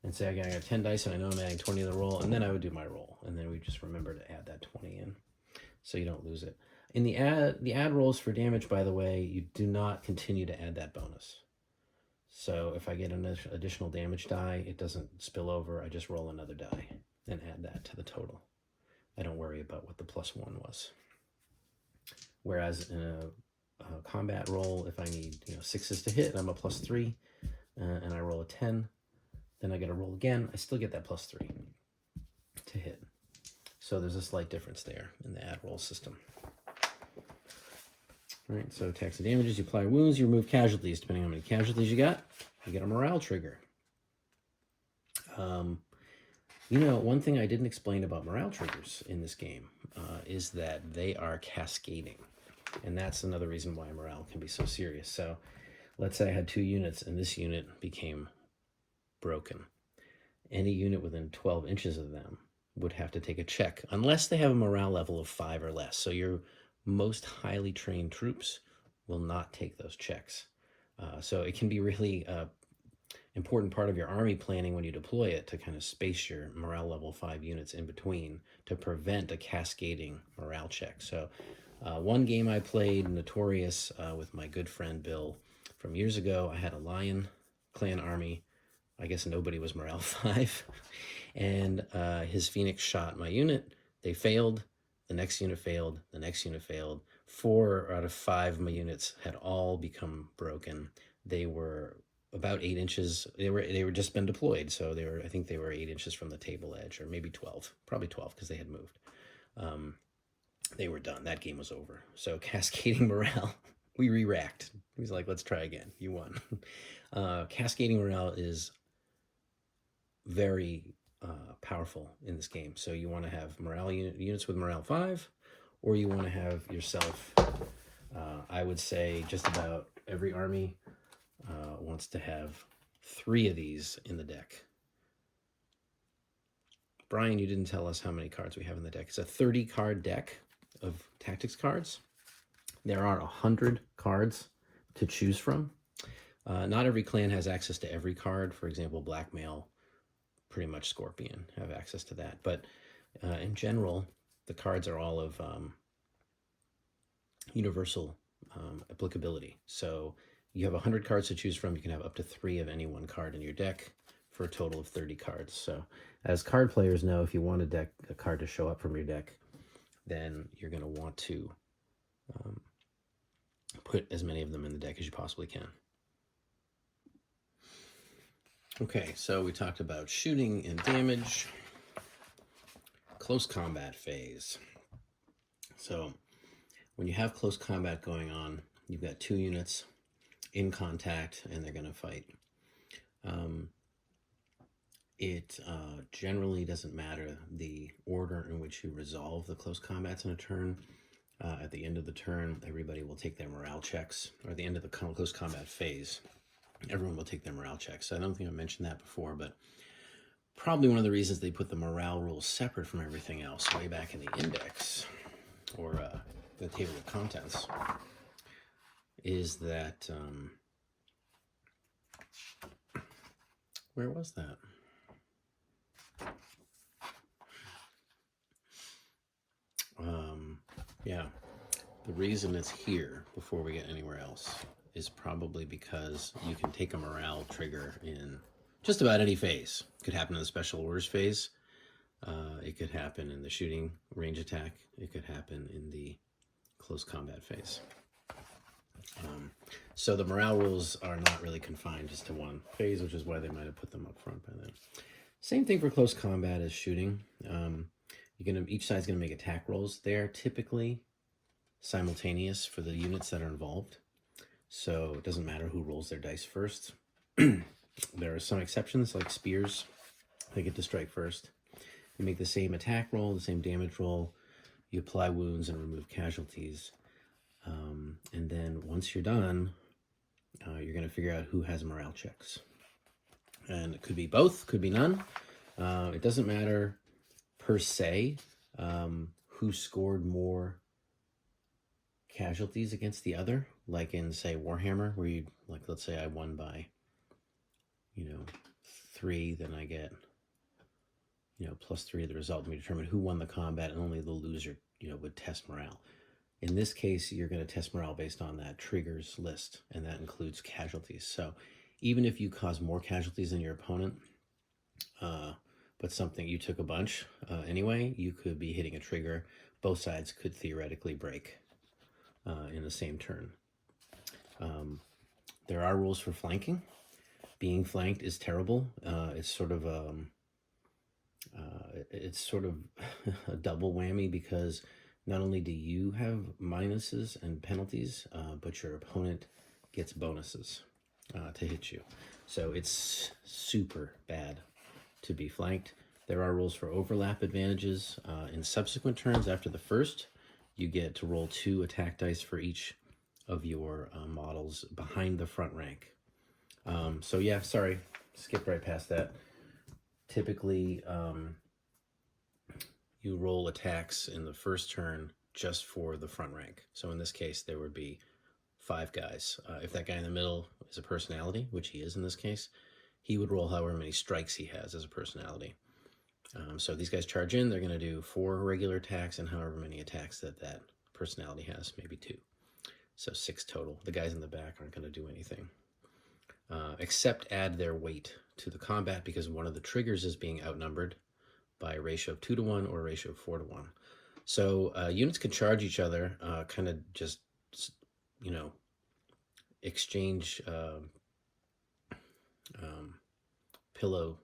and say, okay, I got 10 dice and I know I'm adding 20 to the roll, and then I would do my roll. And then we just remember to add that 20 in so you don't lose it. In the add rolls for damage, by the way, you do not continue to add that bonus. So if I get an additional damage die, it doesn't spill over. I just roll another die and add that to the total. I don't worry about what the +1 was. Whereas in a combat roll, if I need 6s to hit, I'm a +3, and I roll a 10, then I get to roll again. I still get that +3 to hit. So there's a slight difference there in the add roll system. All right, so attacks and damages, you apply wounds, you remove casualties. Depending on how many casualties you got, you get a morale trigger. One thing I didn't explain about morale triggers in this game is that they are cascading. And that's another reason why morale can be so serious. So let's say I had 2 units and this unit became broken. Any unit within 12 inches of them would have to take a check, unless they have a morale level of 5 or less. So your most highly trained troops will not take those checks. So it can be really important part of your army planning when you deploy it to kind of space your morale level 5 units in between to prevent a cascading morale check. So one game I played, Notorious, with my good friend Bill from years ago, I had a Lion clan army. I guess nobody was morale 5. And his Phoenix shot my unit. They failed. The next unit failed. The next unit failed. 4 out of 5 of my units had all become broken. They were about 8 inches. They were just been deployed, so I think they were 8 inches from the table edge, or maybe 12, probably 12 because they had moved. They were done. That game was over. So cascading morale, we re-racked. He's like, let's try again. You won. Cascading morale is very powerful in this game. So you want to have morale units with morale 5, or you want to have yourself, I would say just about every army wants to have 3 of these in the deck. Brian, you didn't tell us how many cards we have in the deck. It's a 30-card deck of tactics cards. There are 100 cards to choose from. Not every clan has access to every card. For example, Blackmail, pretty much Scorpion have access to that. But in general, the cards are all of universal applicability. So you have 100 cards to choose from. You can have up to 3 of any one card in your deck for a total of 30 cards. So as card players know, if you want a card to show up from your deck, then you're going to want to put as many of them in the deck as you possibly can. Okay, so we talked about shooting and damage. Close combat phase. So when you have close combat going on, you've got 2 units in contact and they're going to fight. It generally doesn't matter the order in which you resolve the close combats in a turn. At the end of the turn, everybody will take their morale checks, or at the end of the close combat phase, everyone will take their morale checks. So I don't think I mentioned that before, but probably one of the reasons they put the morale rules separate from everything else way back in the index, or the table of contents, is that, where was that? Yeah, the reason it's here before we get anywhere else is probably because you can take a morale trigger in just about any phase. It could happen in the special orders phase. It could happen in the shooting range attack. It could happen in the close combat phase. So the morale rules are not really confined just to one phase, which is why they might have put them up front by then. Same thing for close combat as shooting. Each side's gonna make attack rolls. They're typically simultaneous for the units that are involved. So it doesn't matter who rolls their dice first. There are some exceptions, like spears. They get to strike first. You make the same attack roll, the same damage roll. You apply wounds and remove casualties. And then once you're done, you're going to figure out who has morale checks. And it could be both, could be none. It doesn't matter per se who scored more casualties against the other, like in, say, Warhammer, where you, like, let's say I won by 3, then I get +3 of the result, and we determine who won the combat, and only the loser would test morale. In this case, you're going to test morale based on that triggers list, and that includes casualties. So even if you cause more casualties than your opponent, but you took a bunch anyway, you could be hitting a trigger. Both sides could theoretically break in the same turn. There are rules for flanking. Being flanked is terrible. It's sort of a double whammy, because not only do you have minuses and penalties, but your opponent gets bonuses to hit you. So it's super bad to be flanked. There are rules for overlap advantages. In subsequent turns after the first, you get to roll 2 attack dice for each of your models behind the front rank. So yeah, sorry, skip right past that. Typically, you roll attacks in the first turn just for the front rank. So in this case, there would be 5 guys. If that guy in the middle is a personality, which he is in this case, he would roll however many strikes he has as a personality. So these guys charge in, they're going to do 4 regular attacks and however many attacks that personality has, maybe 2. So 6 total. The guys in the back aren't going to do anything. Except add their weight to the combat, because one of the triggers is being outnumbered by a ratio of 2 to 1 or a ratio of 4 to 1. So units can charge each other, kind of just, exchange pillow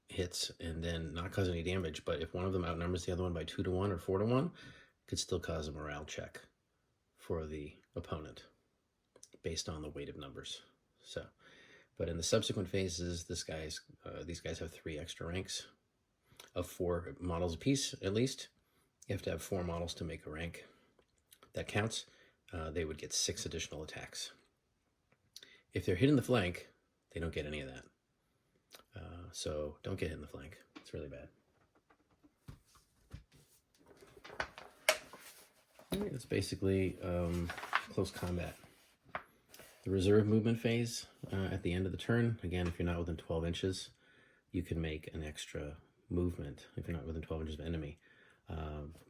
hits and then not cause any damage. But if one of them outnumbers the other one by 2 to 1 or 4 to 1, it could still cause a morale check for the opponent based on the weight of numbers. So, but in the subsequent phases, these guys have 3 extra ranks of 4 models apiece, at least. You have to have 4 models to make a rank. That counts. They would get 6 additional attacks. If they're hit in the flank, they don't get any of that. So don't get hit in the flank. It's really bad. All right, it's basically close combat. The reserve movement phase at the end of the turn, again, if you're not within 12 inches, you can make an extra movement if you're not within 12 inches of enemy.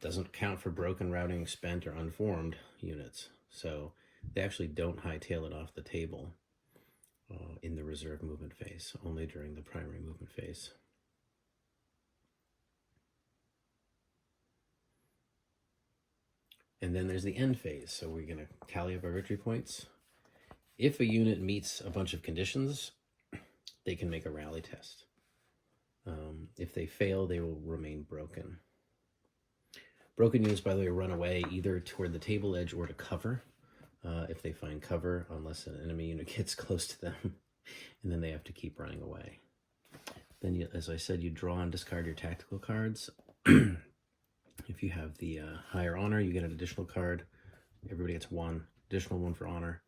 Doesn't count for broken, routing, spent, or unformed units. So they actually don't hightail it off the table in the reserve movement phase, only during the primary movement phase. And then there's the end phase. So we're going to tally up our victory points. If a unit meets a bunch of conditions, they can make a rally test. If they fail, they will remain broken. Broken units, by the way, run away either toward the table edge or to cover if they find cover, unless an enemy unit gets close to them, and then they have to keep running away. Then, you, as I said, you draw and discard your tactical cards. If you have the higher honor, you get an additional card. Everybody gets 1, additional 1 for honor,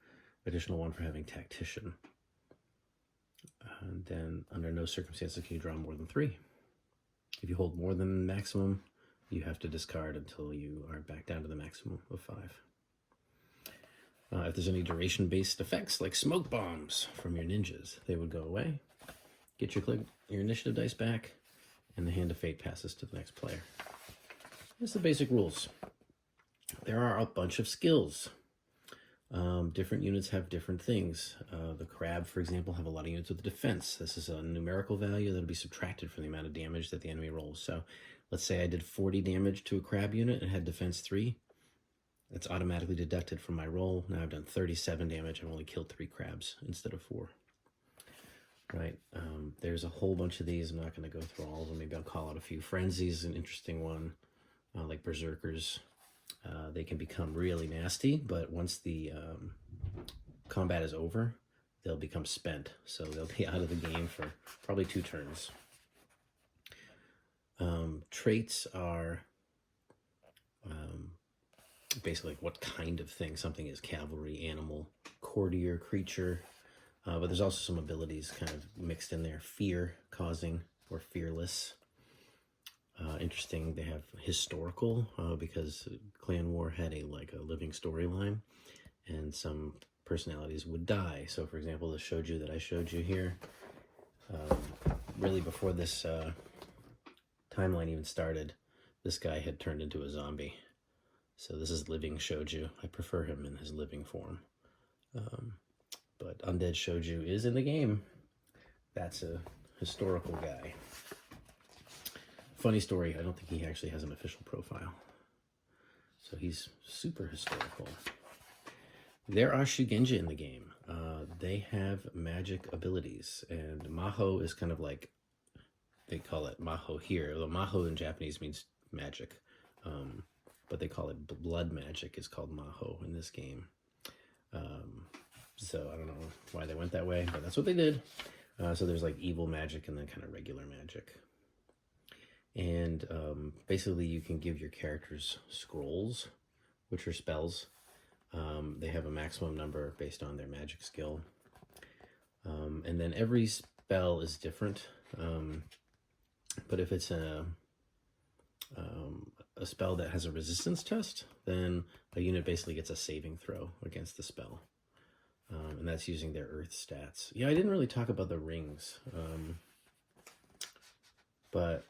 additional 1 for having tactician. And then under no circumstances can you draw more than 3. If you hold more than maximum, you have to discard until you are back down to the maximum of 5. If there's any duration-based effects like smoke bombs from your ninjas, they would go away. Get your initiative dice back, and the Hand of Fate passes to the next player. That's the basic rules. There are a bunch of skills. Different units have different things. The crab, for example, have a lot of units with defense. This is a numerical value that'll be subtracted from the amount of damage that the enemy rolls. So let's say I did 40 damage to a crab unit and had defense 3. That's automatically deducted from my roll. Now I've done 37 damage. I've only killed 3 crabs instead of 4. Right? There's a whole bunch of these. I'm not going to go through all of them. Maybe I'll call out a few. Frenzy's an interesting one, like Berserkers. They can become really nasty, but once the combat is over, they'll become spent. So they'll be out of the game for probably 2 turns. Traits are basically what kind of thing something is: cavalry, animal, courtier, creature. But there's also some abilities kind of mixed in there: fear causing or fearless. Interesting, they have historical, because Clan War had a living storyline, and some personalities would die. So for example, the shoju that I showed you here, really before this timeline even started, this guy had turned into a zombie. So this is living shoju. I prefer him in his living form. But Undead Shoju is in the game. That's a historical guy. Funny story, I don't think he actually has an official profile. So he's super historical. There are Shugenja in the game. They have magic abilities, and Maho is kind of like, they call it Maho here. Although Maho in Japanese means magic, but they call it blood magic is called Maho in this game. So I don't know why they went that way, but that's what they did. So there's like evil magic and then kind of regular magic. And basically you can give your characters scrolls, which are spells. They have a maximum number based on their magic skill. And then every spell is different. But if it's a spell that has a resistance test, then a unit basically gets a saving throw against the spell. And that's using their earth stats. Yeah, I didn't really talk about the rings. But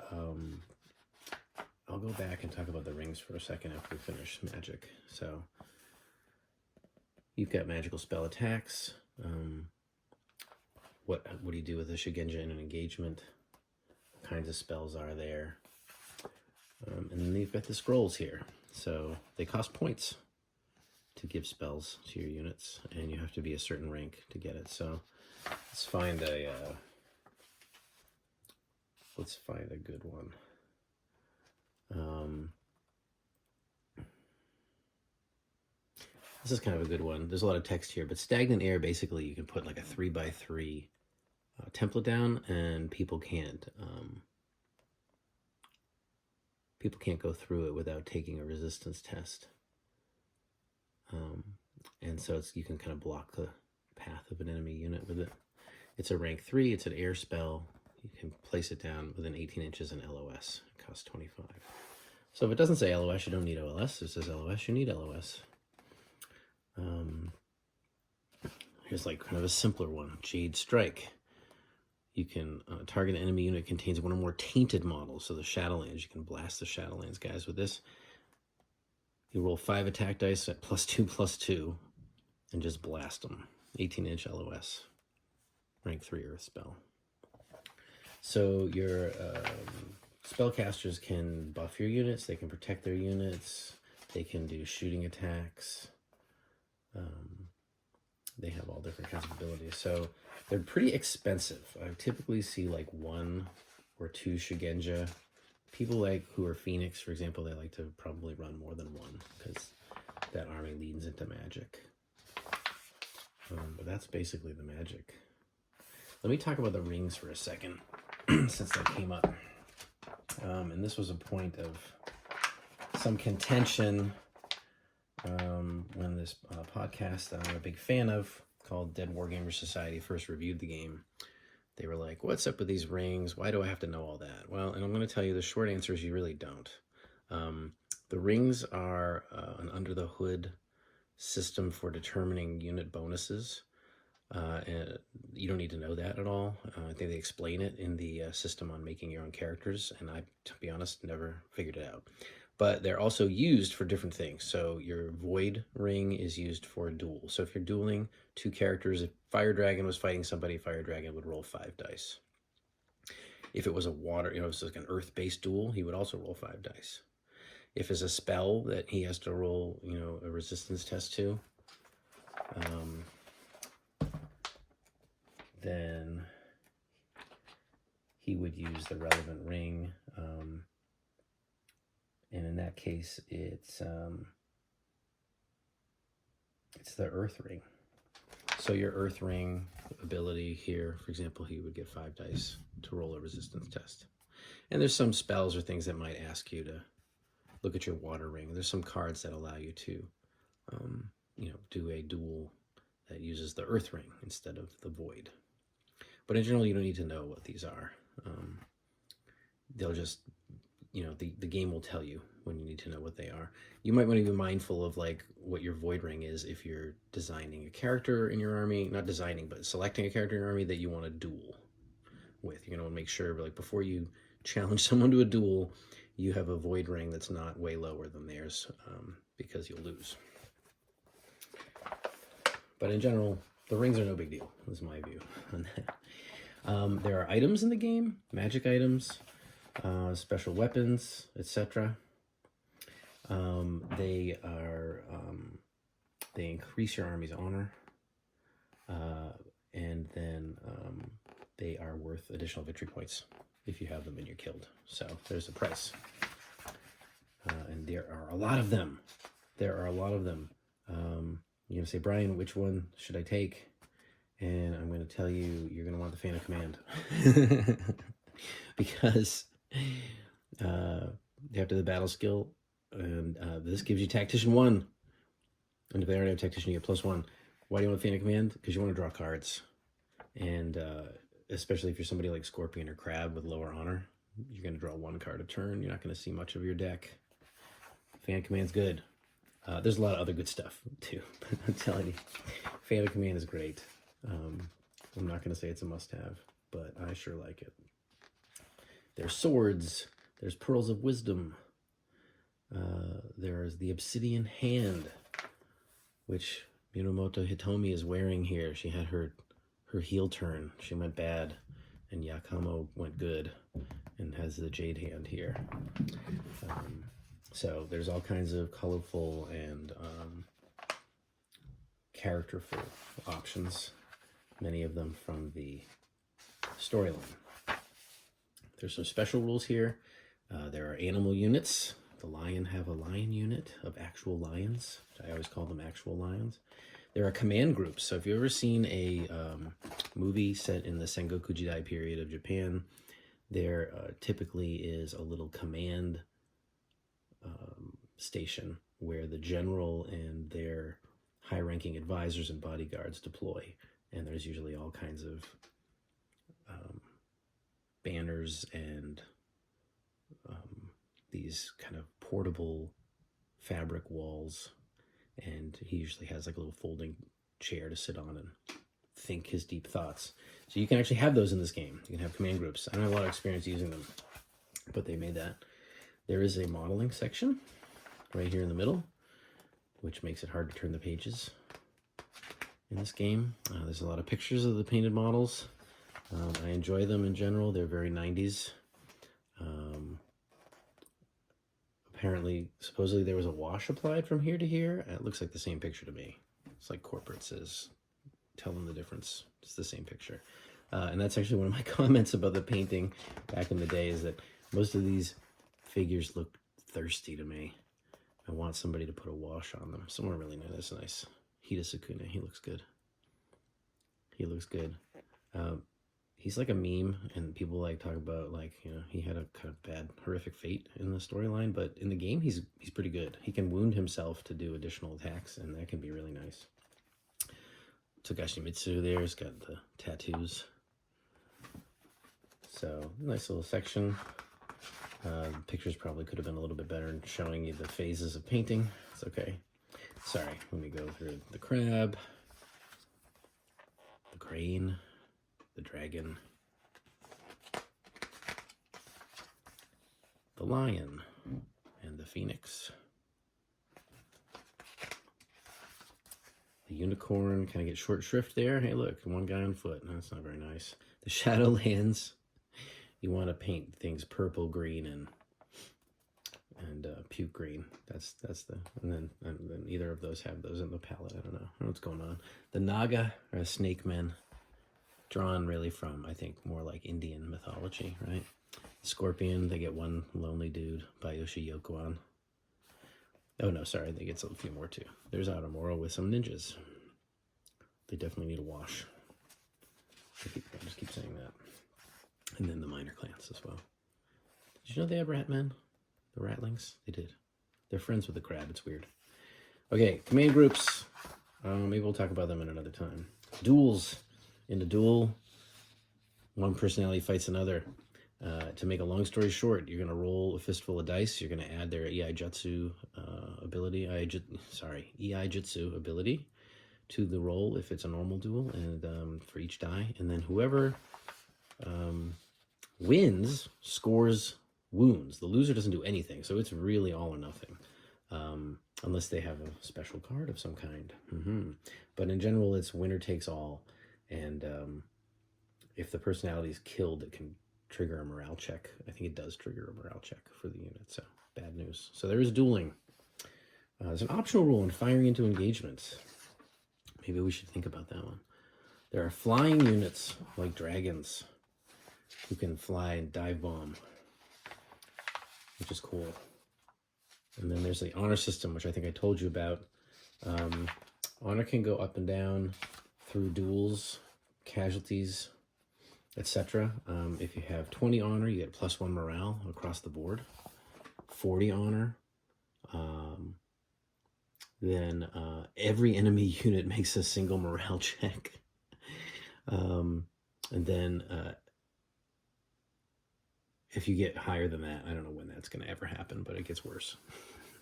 I'll go back and talk about the rings for a second after we finish magic. So you've got magical spell attacks. What do you do with a Shugenja in an engagement? What kinds of spells are there? And then you've got the scrolls here. So they cost points to give spells to your units, and you have to be a certain rank to get it. So let's find a good one. This is kind of a good one. There's a lot of text here, but stagnant air, basically you can put like a 3x3 template down, and people can't go through it without taking a resistance test. And so you can kind of block the path of an enemy unit with it. It's a rank 3, it's an air spell. You can place it down within 18 inches in LOS. It costs 25. So if it doesn't say LOS, you don't need OLS. If it says LOS, you need LOS. Here's like kind of a simpler one, Jade Strike. You can target an enemy unit contains one or more tainted models. So the Shadowlands, you can blast the Shadowlands guys with this. You roll 5 attack dice at +2/+2 and just blast them. 18-inch LOS. Rank 3 Earth spell. So your spellcasters can buff your units. They can protect their units. They can do shooting attacks. They have all different kinds of abilities. So they're pretty expensive. I typically see like 1 or 2 Shugenja. People like who are Phoenix, for example, they like to probably run more than 1 because that army leans into magic. But that's basically the magic. Let me talk about the rings for a second, since that came up. And this was a point of some contention when this podcast I'm a big fan of, called Dead Wargamer Society, first reviewed the game. They were like, what's up with these rings? Why do I have to know all that? Well, and I'm going to tell you the short answer is you really don't. The rings are an under-the-hood system for determining unit bonuses. And you don't need to know that at all. I think they explain it in the system on making your own characters, and I, to be honest, never figured it out. But they're also used for different things. So your Void ring is used for a duel. So if you're dueling 2 characters, if Fire Dragon was fighting somebody, Fire Dragon would roll 5 dice. If it was a water, if it was like an earth-based duel, he would also roll 5 dice. If it's a spell that he has to roll, a resistance test to, then he would use the relevant ring. And in that case, it's the Earth ring. So your Earth ring ability here, for example, he would get 5 dice to roll a resistance test. And there's some spells or things that might ask you to look at your water ring. There's some cards that allow you to, do a duel that uses the Earth ring instead of the Void. But in general, you don't need to know what these are. They'll just, the game will tell you when you need to know what they are. You might want to be mindful of like what your Void ring is if you're designing a character in your army, not designing, but selecting a character in your army that you want to duel with. You're going to want to make sure, like, before you challenge someone to a duel, you have a Void ring that's not way lower than theirs, because you'll lose. But in general, the rings are no big deal, is my view on that. There are items in the game, magic items, special weapons, etc. They increase your army's honor, and then they are worth additional victory points if you have them and you're killed. So there's a price, and there are a lot of them. You're gonna say, Brian, which one should I take? And I'm going to tell you, you're going to want the Fan of Command. Because after the battle skill, and this gives you Tactician 1. And if they already have Tactician, you get +1. Why do you want Fan of Command? Because you want to draw cards. And especially if you're somebody like Scorpion or Crab with lower honor, you're going to draw 1 card a turn. You're not going to see much of your deck. Fan of Command's good. There's a lot of other good stuff, too. But I'm telling you, Fan of Command is great. I'm not going to say it's a must-have, but I sure like it. There's swords. There's pearls of wisdom. There's the obsidian hand, which Minamoto Hitomi is wearing here. She had her heel turn. She went bad, and Yakamo went good, and has the jade hand here. So there's all kinds of colorful and characterful options. Many of them from the storyline. There's some special rules here. There are animal units. The lion have a lion unit of actual lions. I always call them actual lions. There are command groups. So if you've ever seen a movie set in the Sengoku Jidai period of Japan, there typically is a little command station where the general and their high-ranking advisors and bodyguards deploy. And there's usually all kinds of banners and these kind of portable fabric walls. And he usually has like a little folding chair to sit on and think his deep thoughts. So you can actually have those in this game. You can have command groups. I don't have a lot of experience using them, but they made that. There is a modeling section right here in the middle, which makes it hard to turn the pages in this game. There's a lot of pictures of the painted models. I enjoy them in general. They're very 90s. Apparently, supposedly there was a wash applied from here to here. It looks like the same picture to me. It's like corporate says, tell them the difference. It's the same picture. And that's actually one of my comments about the painting back in the day, is that most of these figures look thirsty to me. I want somebody to put a wash on them. Someone really nice. That's nice. Hida Sukune, he looks good. He looks good. He's like a meme, and people like talk about, like, you know, he had a kind of bad, horrific fate in the storyline, but in the game, he's pretty good. He can wound himself to do additional attacks, and that can be really nice. Togashi Mitsu there's got the tattoos. So, nice little section. Pictures probably could have been a little bit better in showing you the phases of painting. It's okay. Sorry, let me go through the crab, the crane, the dragon, the lion, and the phoenix. The unicorn kind of gets short shrift there. Hey, look, one guy on foot. No, that's not very nice. The Shadowlands. You want to paint things purple, green, and puke green. That's the, and then either of those have those in the palette. I don't know what's going on. The Naga are snake men, drawn really from, I think, more like Indian mythology, right? Scorpion, they get one lonely dude by Yoshi Yokoan. Oh no, sorry, they get a few more too. There's Automoro with some ninjas. They definitely need a wash. I just keep saying that. And then the minor clans as well. Did you know they have Ratmen? The Ratlings? They did. They're friends with the crab. It's weird. Okay, command groups. Maybe we'll talk about them in another time. Duels. In a duel, one personality fights another. To make a long story short, you're going to roll a fistful of dice. You're going to add their EI Jutsu ability. EI Jutsu ability to the roll if it's a normal duel, and for each die. And then whoever wins scores wounds. The loser doesn't do anything, so it's really all or nothing, unless they have a special card of some kind. But in general, it's winner takes all, and if the personality is killed, it can trigger a morale check. I think it does trigger a morale check for the unit, so bad news. So there is dueling. There's an optional rule in firing into engagements. Maybe we should think about that one. There are flying units like dragons who can fly and dive bomb, which is cool. And then there's the honor system, which I think I told you about. Honor can go up and down through duels, casualties, etc. If you have 20 honor, you get +1 morale across the board. 40 honor, then every enemy unit makes a single morale check. And then if you get higher than that, I don't know when that's going to ever happen, but it gets worse.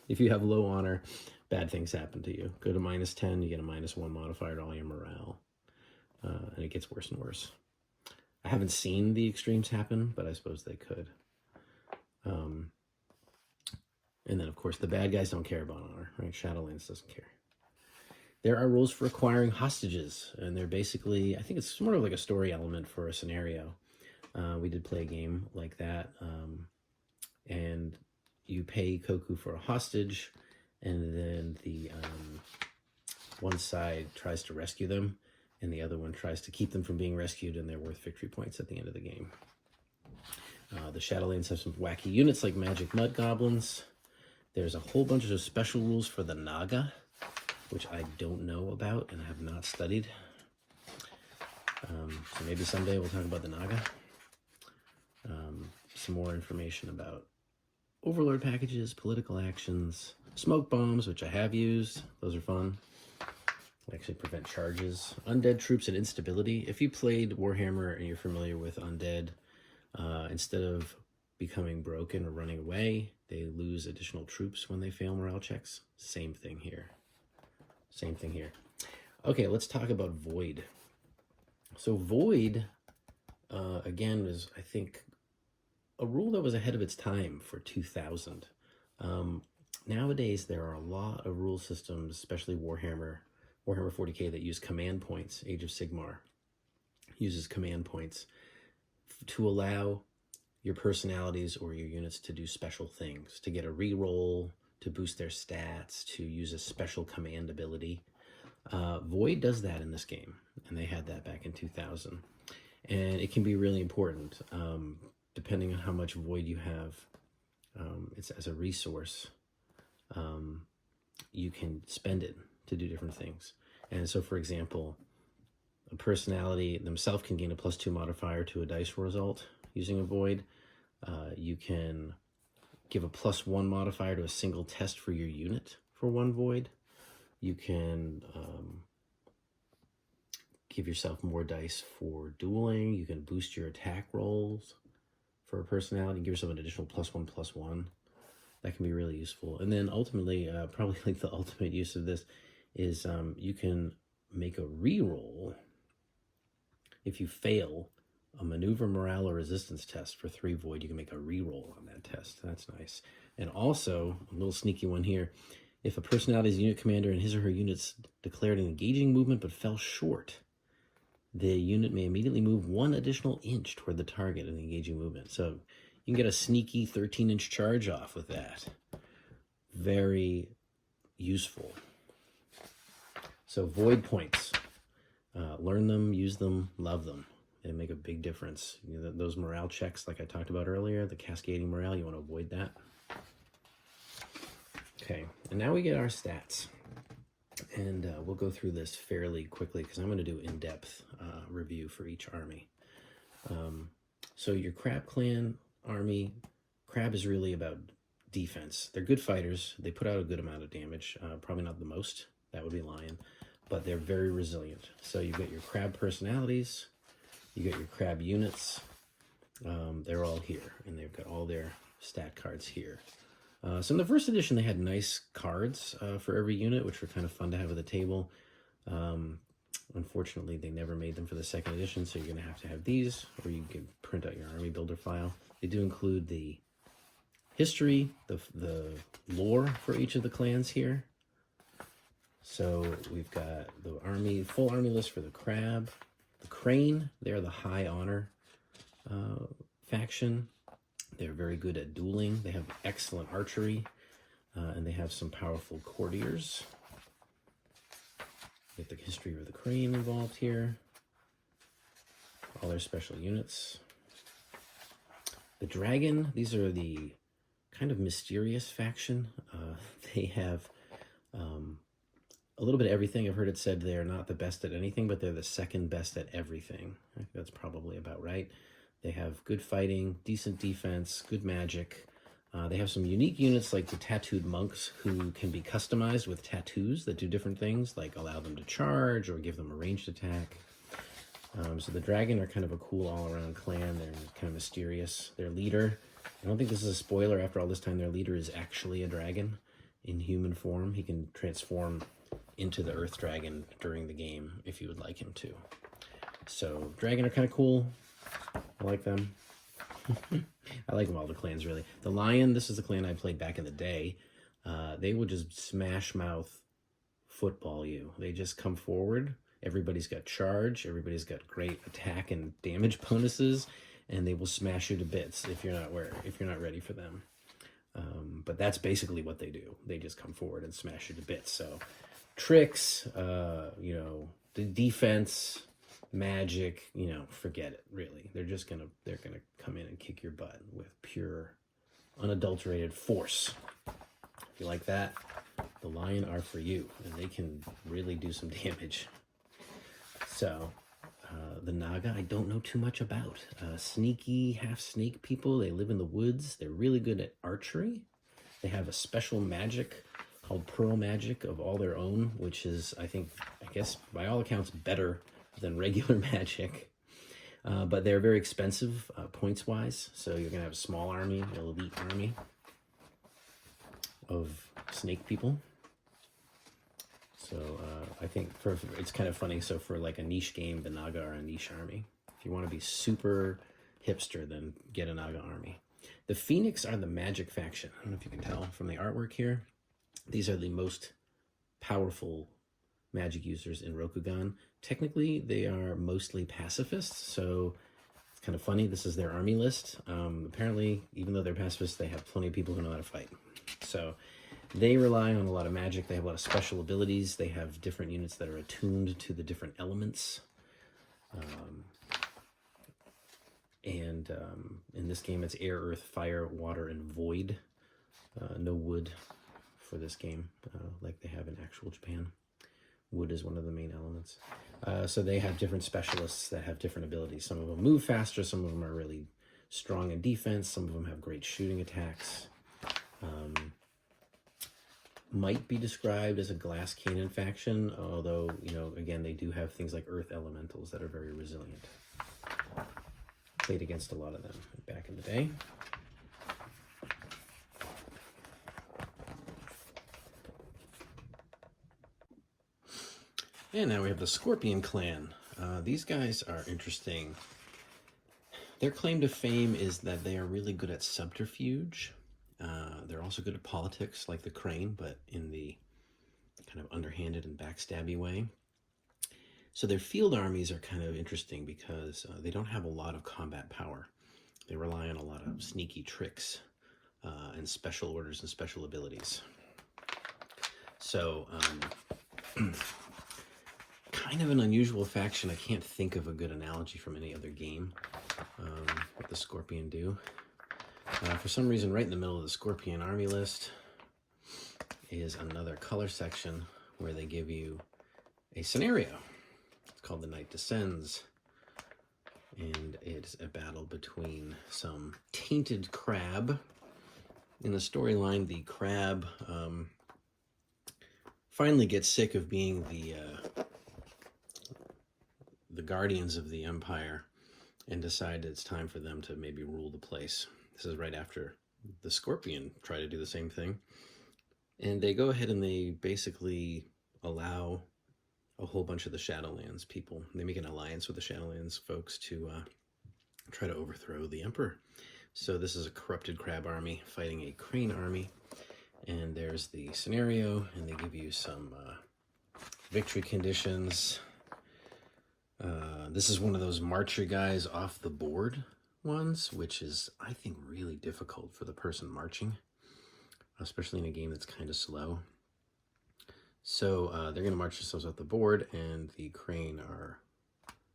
If you have low honor, bad things happen to you. Go to -10, you get a -1 modifier to all your morale. And it gets worse and worse. I haven't seen the extremes happen, but I suppose they could. And then, of course, the bad guys don't care about honor, right? Shadowlands doesn't care. There are rules for acquiring hostages, and they're basically, I think it's sort of like a story element for a scenario. We did play a game like that, and you pay Koku for a hostage, and then the one side tries to rescue them, and the other one tries to keep them from being rescued, and they're worth victory points at the end of the game. The Shadowlands have some wacky units like magic mud goblins. There's a whole bunch of special rules for the Naga, which I don't know about and have not studied. So maybe someday we'll talk about the Naga. Some more information about Overlord packages, political actions, smoke bombs, which I have used. Those are fun. They actually prevent charges. Undead troops and instability. If you played Warhammer and you're familiar with undead, instead of becoming broken or running away, they lose additional troops when they fail morale checks. Same thing here. Same thing here. Okay, let's talk about Void. So Void, again, was, I think, a rule that was ahead of its time for 2000. Nowadays, there are a lot of rule systems, especially Warhammer 40k, that use command points. Age of Sigmar uses command points to allow your personalities or your units to do special things, to get a reroll, to boost their stats, to use a special command ability. Void does that in this game, and they had that back in 2000. And it can be really important, depending on how much Void you have. It's as a resource, you can spend it to do different things. And so, for example, a personality themselves can gain a +2 modifier to a dice result using a Void. You can give a +1 modifier to a single test for your unit for 1 Void. You can give yourself more dice for dueling. You can boost your attack rolls for a personality. Give yourself an additional +1/+1. That can be really useful. And then ultimately, probably like the ultimate use of this is you can make a reroll if you fail a maneuver, morale, or resistance test for 3 Void. You can make a reroll on that test. That's nice. And also, a little sneaky one here, if a personality is a unit commander and his or her units declared an engaging movement but fell short, the unit may immediately move 1 additional inch toward the target in the engaging movement. So you can get a sneaky 13-inch charge off with that. Very useful. So Void points. Learn them, use them, love them. They make a big difference. You know, those morale checks, like I talked about earlier, the cascading morale, you want to avoid that. Okay, and now we get our stats. And we'll go through this fairly quickly because I'm going to do in-depth review for each army. So your Crab Clan army, Crab is really about defense. They're good fighters. They put out a good amount of damage. Probably not the most. That would be Lion. But they're very resilient. So you've got your Crab personalities. You got your Crab units. They're all here. And they've got all their stat cards here. So in the first edition, they had nice cards for every unit, which were kind of fun to have at the table. Unfortunately, they never made them for the second edition, so you're going to have these, or you can print out your army builder file. They do include the history, the lore for each of the clans here. So we've got the full army list for the Crab. The Crane, they're the high honor faction. They're very good at dueling. They have excellent archery. and they have some powerful courtiers. Get the history of the crane involved here. All their special units. The dragon, these are the kind of mysterious faction. They have a little bit of everything. I've heard it said they're not the best at anything, but they're the second best at everything. I think that's probably about right. They have good fighting, decent defense, good magic. They have some unique units like the tattooed monks who can be customized with tattoos that do different things, like allow them to charge or give them a ranged attack. So the dragon are kind of a cool all-around clan. They're kind of mysterious. Their leader, I don't think this is a spoiler after all this time, their leader is actually a dragon in human form. He can transform into the earth dragon during the game if you would like him to. So dragon are kind of cool. I like them. I like them all, the clans, really. The lion, this is the clan I played back in the day. They will just smash mouth football you. They just come forward. Everybody's got charge. Everybody's got great attack and damage bonuses, and they will smash you to bits if you're not ready for them. But that's basically what they do. They just come forward and smash you to bits. So tricks, you know, the defense, magic, you know, forget it, really. They're gonna come in and kick your butt with pure, unadulterated force. If you like that, the lion are for you, and they can really do some damage. So, the Naga, I don't know too much about. Sneaky, half-snake people. They live in the woods. They're really good at archery. They have a special magic called Pearl Magic of all their own, which is, I guess, by all accounts, better than regular magic. But they're very expensive points-wise. So you're going to have a small army, an elite army of snake people. So I think it's kind of funny. So for like a niche game, the Naga are a niche army. If you want to be super hipster, then get a Naga army. The Phoenix are the magic faction. I don't know if you can tell from the artwork here. These are the most powerful magic users in Rokugan. Technically, they are mostly pacifists, so it's kind of funny. This is their army list. Apparently, even though they're pacifists, they have plenty of people who know how to fight. So they rely on a lot of magic. They have a lot of special abilities. They have different units that are attuned to the different elements. In this game, it's air, earth, fire, water, and void. No wood for this game, like they have in actual Japan. Wood is one of the main elements. So they have different specialists that have different abilities. Some of them move faster. Some of them are really strong in defense. Some of them have great shooting attacks. Might be described as a glass cannon faction, although, you know, again, they do have things like earth elementals that are very resilient. Played against a lot of them back in the day. And now we have the Scorpion clan. These guys are interesting. Their claim to fame is that they are really good at subterfuge. They're also good at politics, like the Crane, but in the kind of underhanded and backstabby way. So their field armies are kind of interesting because they don't have a lot of combat power. They rely on a lot of sneaky tricks and special orders and special abilities. So, kind of an unusual faction. I can't think of a good analogy from any other game, what the Scorpion do. For some reason, right in the middle of the Scorpion army list is another color section where they give you a scenario. It's called The Night Descends, and it's a battle between some tainted crab. In the storyline, the crab finally gets sick of being the guardians of the empire and decide it's time for them to maybe rule the place. This is right after the Scorpion try to do the same thing. And they go ahead and they basically allow a whole bunch of the Shadowlands people. They make an alliance with the Shadowlands folks to try to overthrow the Emperor. So this is a corrupted crab army fighting a crane army. And there's the scenario, and they give you some victory conditions. This is one of those march your guys off the board ones, which is, I think, really difficult for the person marching. especially in a game that's kind of slow. So they're going to march themselves off the board, and the Crane are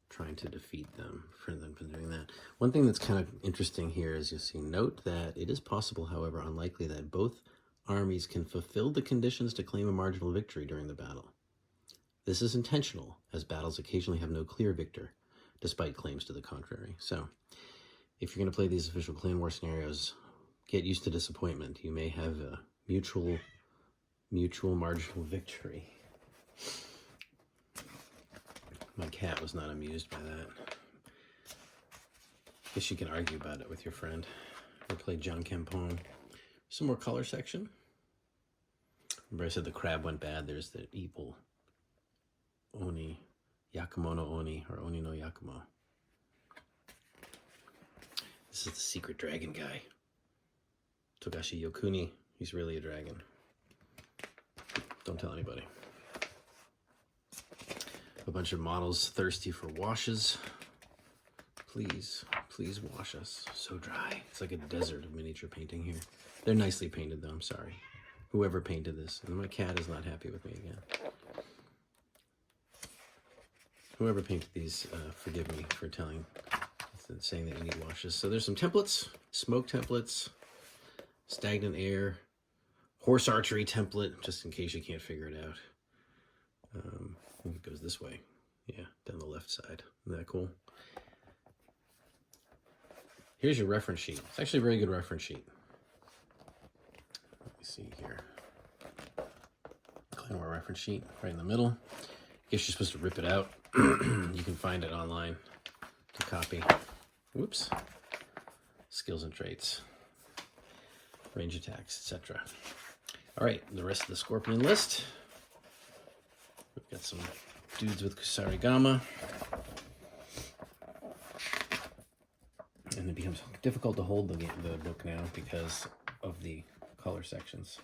trying to defeat them for them from doing that. One thing that's kind of interesting here is you'll see, note that it is possible, however unlikely, that both armies can fulfill the conditions to claim a marginal victory during the battle. This is intentional, as battles occasionally have no clear victor, despite claims to the contrary. So, if you're going to play these official clan war scenarios, get used to disappointment. You may have a mutual marginal victory. My cat was not amused by that. Guess you can argue about it with your friend. Or play John Campone. Some more color section. Remember I said the crab went bad. There's the evil Oni, Yakumo no Oni, or Oni no Yakumo. This is the secret dragon guy. Togashi Yokuni. He's really a dragon. Don't tell anybody. A bunch of models thirsty for washes. Please, please wash us. So dry. It's like a desert of miniature painting here. They're nicely painted though, I'm sorry. Whoever painted this. And my cat is not happy with me again. Whoever painted these, forgive me for saying that you need washes. So there's some templates, smoke templates, stagnant air, horse archery template, just in case you can't figure it out. I think it goes this way. Yeah, down the left side. Isn't that cool? Here's your reference sheet. It's actually a very good reference sheet. Let me see here. Clan War reference sheet right in the middle. Guess you're supposed to rip it out. You can find it online to copy. Whoops. Skills and traits. Range attacks, etc. All right, the rest of the Scorpion list. We've got some dudes with Kusarigama. And it becomes difficult to hold the book now because of the color sections.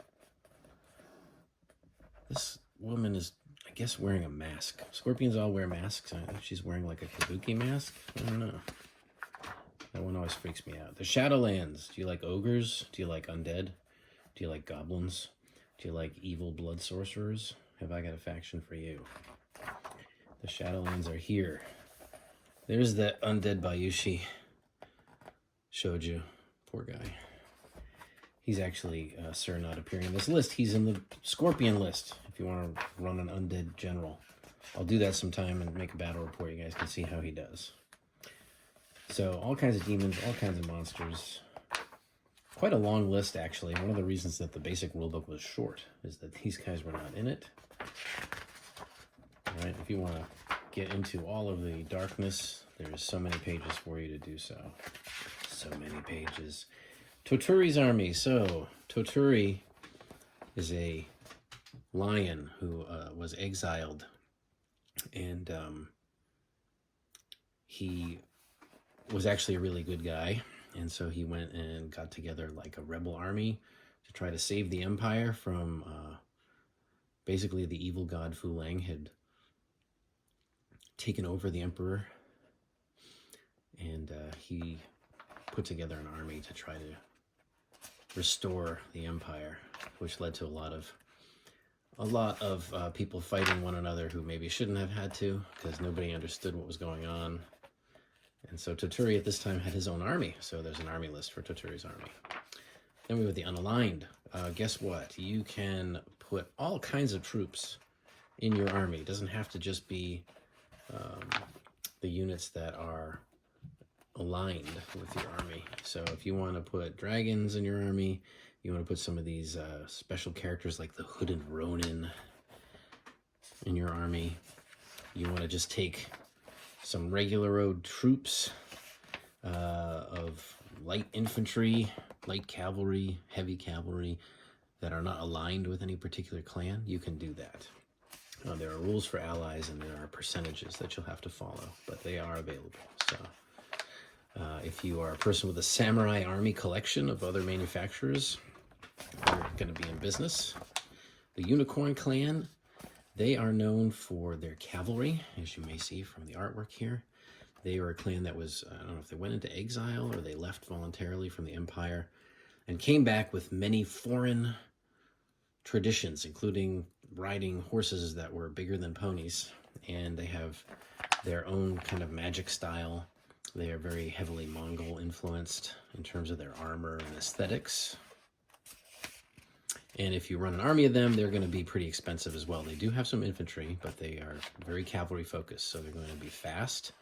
This woman is, I guess, wearing a mask. Scorpions all wear masks. I think she's wearing like a kabuki mask. I don't know. That one always freaks me out. The Shadowlands. Do you like ogres? Do you like undead? Do you like goblins? Do you like evil blood sorcerers? Have I got a faction for you? The Shadowlands are here. There's that undead Bayushi showed you. Poor guy. He's actually, sir, not appearing in this list. He's in the Scorpion list, if you want to run an undead general. I'll do that sometime and make a battle report. You guys can see how he does. So, all kinds of demons, all kinds of monsters. Quite a long list, actually. One of the reasons that the basic rulebook was short is that these guys were not in it. All right, if you want to get into all of the darkness, there's so many pages for you to do so. So many pages. Toturi's army. So, Toturi is a lion who was exiled. And he was actually a really good guy. And so he went and got together like a rebel army to try to save the empire from basically the evil god Fu Lang had taken over the emperor. And he put together an army to try to restore the empire, which led to a lot of people fighting one another who maybe shouldn't have had to, because nobody understood what was going on. And so Toturi at this time had his own army, so there's an army list for Toturi's army. Then we have the unaligned. Guess what? You can put all kinds of troops in your army. It doesn't have to just be the units that are aligned with your army. So if you want to put dragons in your army, you want to put some of these special characters like the Hooded Ronin in your army. You want to just take some regular road troops of light infantry, light cavalry, heavy cavalry that are not aligned with any particular clan. You can do that. There are rules for allies and there are percentages that you'll have to follow, but they are available. So if you are a person with a samurai army collection of other manufacturers, you're going to be in business. The Unicorn Clan, they are known for their cavalry, as you may see from the artwork here. They are a clan that was, I don't know if they went into exile or they left voluntarily from the empire and came back with many foreign traditions, including riding horses that were bigger than ponies, and they have their own kind of magic style. They are very heavily Mongol influenced in terms of their armor and aesthetics. And if you run an army of them, they're going to be pretty expensive as well. They do have some infantry, but they are very cavalry focused, so they're going to be fast,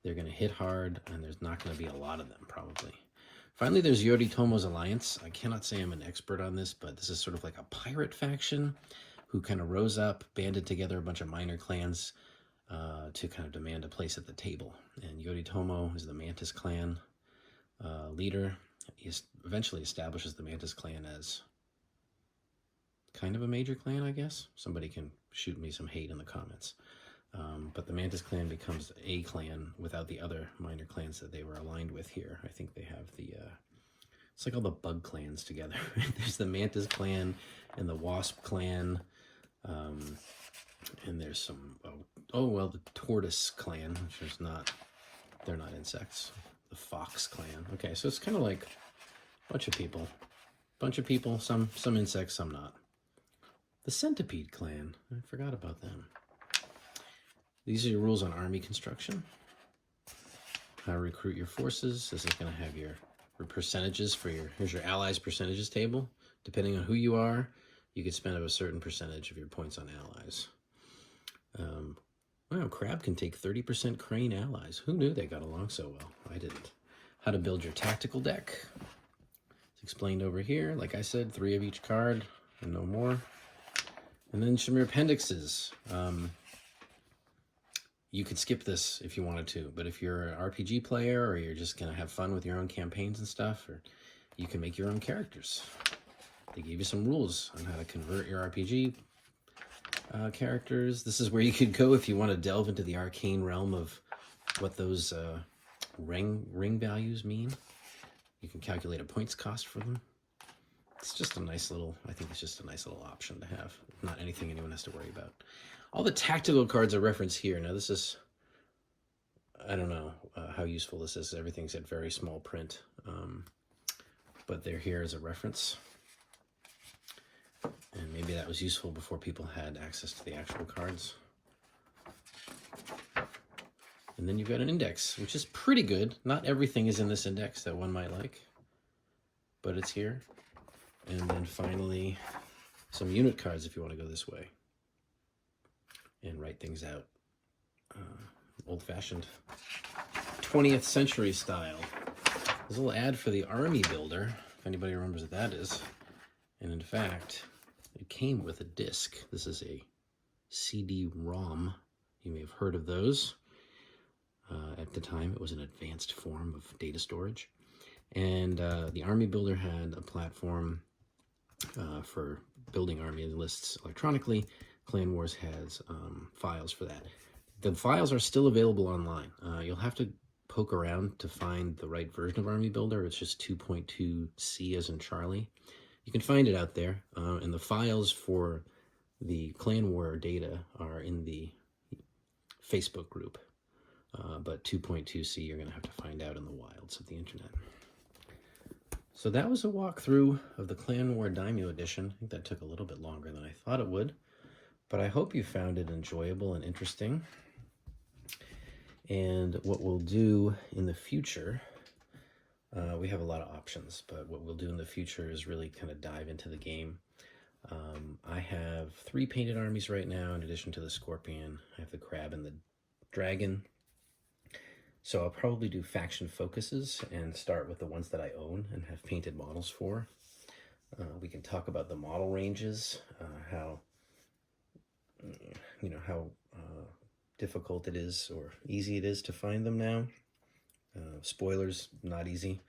they're going to hit hard, and there's not going to be a lot of them, probably. Finally, there's Yoritomo's Alliance. I cannot say I'm an expert on this, but this is sort of like a pirate faction who kind of rose up, banded together a bunch of minor clans to kind of demand a place at the table. And Yoritomo is the Mantis clan leader. He eventually establishes the Mantis clan as kind of a major clan, I guess. Somebody can shoot me some hate in the comments. But the Mantis clan becomes a clan without the other minor clans that they were aligned with here. I think they have the, it's like all the bug clans together. There's the Mantis clan and the Wasp clan. And there's some, well, the Tortoise clan, which is not, they're not insects. The Fox clan. Okay, so it's kind of like a bunch of people, some insects, some not. The Centipede clan, I forgot about them. These are your rules on army construction. How to recruit your forces. This is going to have your percentages for here's your allies percentages table. Depending on who you are, you could spend a certain percentage of your points on allies. Wow, Crab can take 30% Crane allies. Who knew they got along so well? I didn't. How to build your tactical deck. It's explained over here. Like I said, 3 of each card and no more. And then some appendixes. You could skip this if you wanted to, but if you're an RPG player or you're just going to have fun with your own campaigns and stuff, or you can make your own characters. They gave you some rules on how to convert your RPG characters. This is where you could go if you want to delve into the arcane realm of what those ring values mean. You can calculate a points cost for them. It's just a nice little, I think it's just a nice little option to have. Not anything anyone has to worry about. All the tactical cards are referenced here. Now this is, I don't know how useful this is. Everything's at very small print, but they're here as a reference. And maybe that was useful before people had access to the actual cards. And then you've got an index, which is pretty good. Not everything is in this index that one might like, but it's here. And then finally, some unit cards if you want to go this way and write things out. Old-fashioned 20th century style. There's a little ad for the Army Builder, if anybody remembers what that is. And in fact, it came with a disc. This is a CD-ROM. You may have heard of those. At the time, it was an advanced form of data storage. And the Army Builder had a platform for building army lists electronically. Clan Wars has files for that. The files are still available online. You'll have to poke around to find the right version of Army Builder. It's just 2.2C as in Charlie. You can find it out there. And the files for the Clan War data are in the Facebook group. But 2.2C you're going to have to find out in the wilds of the internet. So that was a walkthrough of the Clan War Daimyo Edition. I think that took a little bit longer than I thought it would, but I hope you found it enjoyable and interesting. And what we'll do in the future, we have a lot of options, but what we'll do in the future is really kind of dive into the game. I have 3 painted armies right now, in addition to the Scorpion. I have the Crab and the Dragon. So I'll probably do faction focuses and start with the ones that I own and have painted models for. We can talk about the model ranges, how difficult it is or easy it is to find them now. Spoilers, not easy.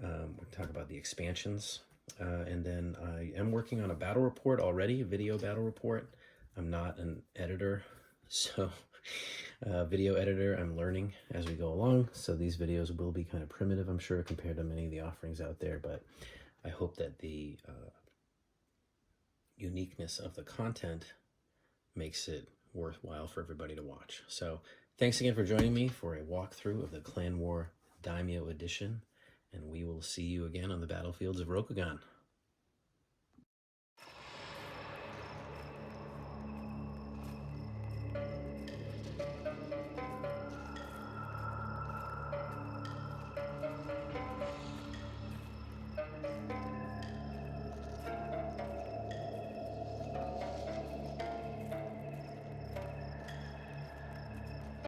We'll talk about the expansions. And then I am working on a battle report already, a video battle report. I'm not an editor, so... video editor, I'm learning as we go along, so these videos will be kind of primitive, I'm sure, compared to many of the offerings out there, but I hope that the uniqueness of the content makes it worthwhile for everybody to watch. So thanks again for joining me for a walkthrough of the Clan War Daimyo Edition, and we will see you again on the battlefields of Rokugan.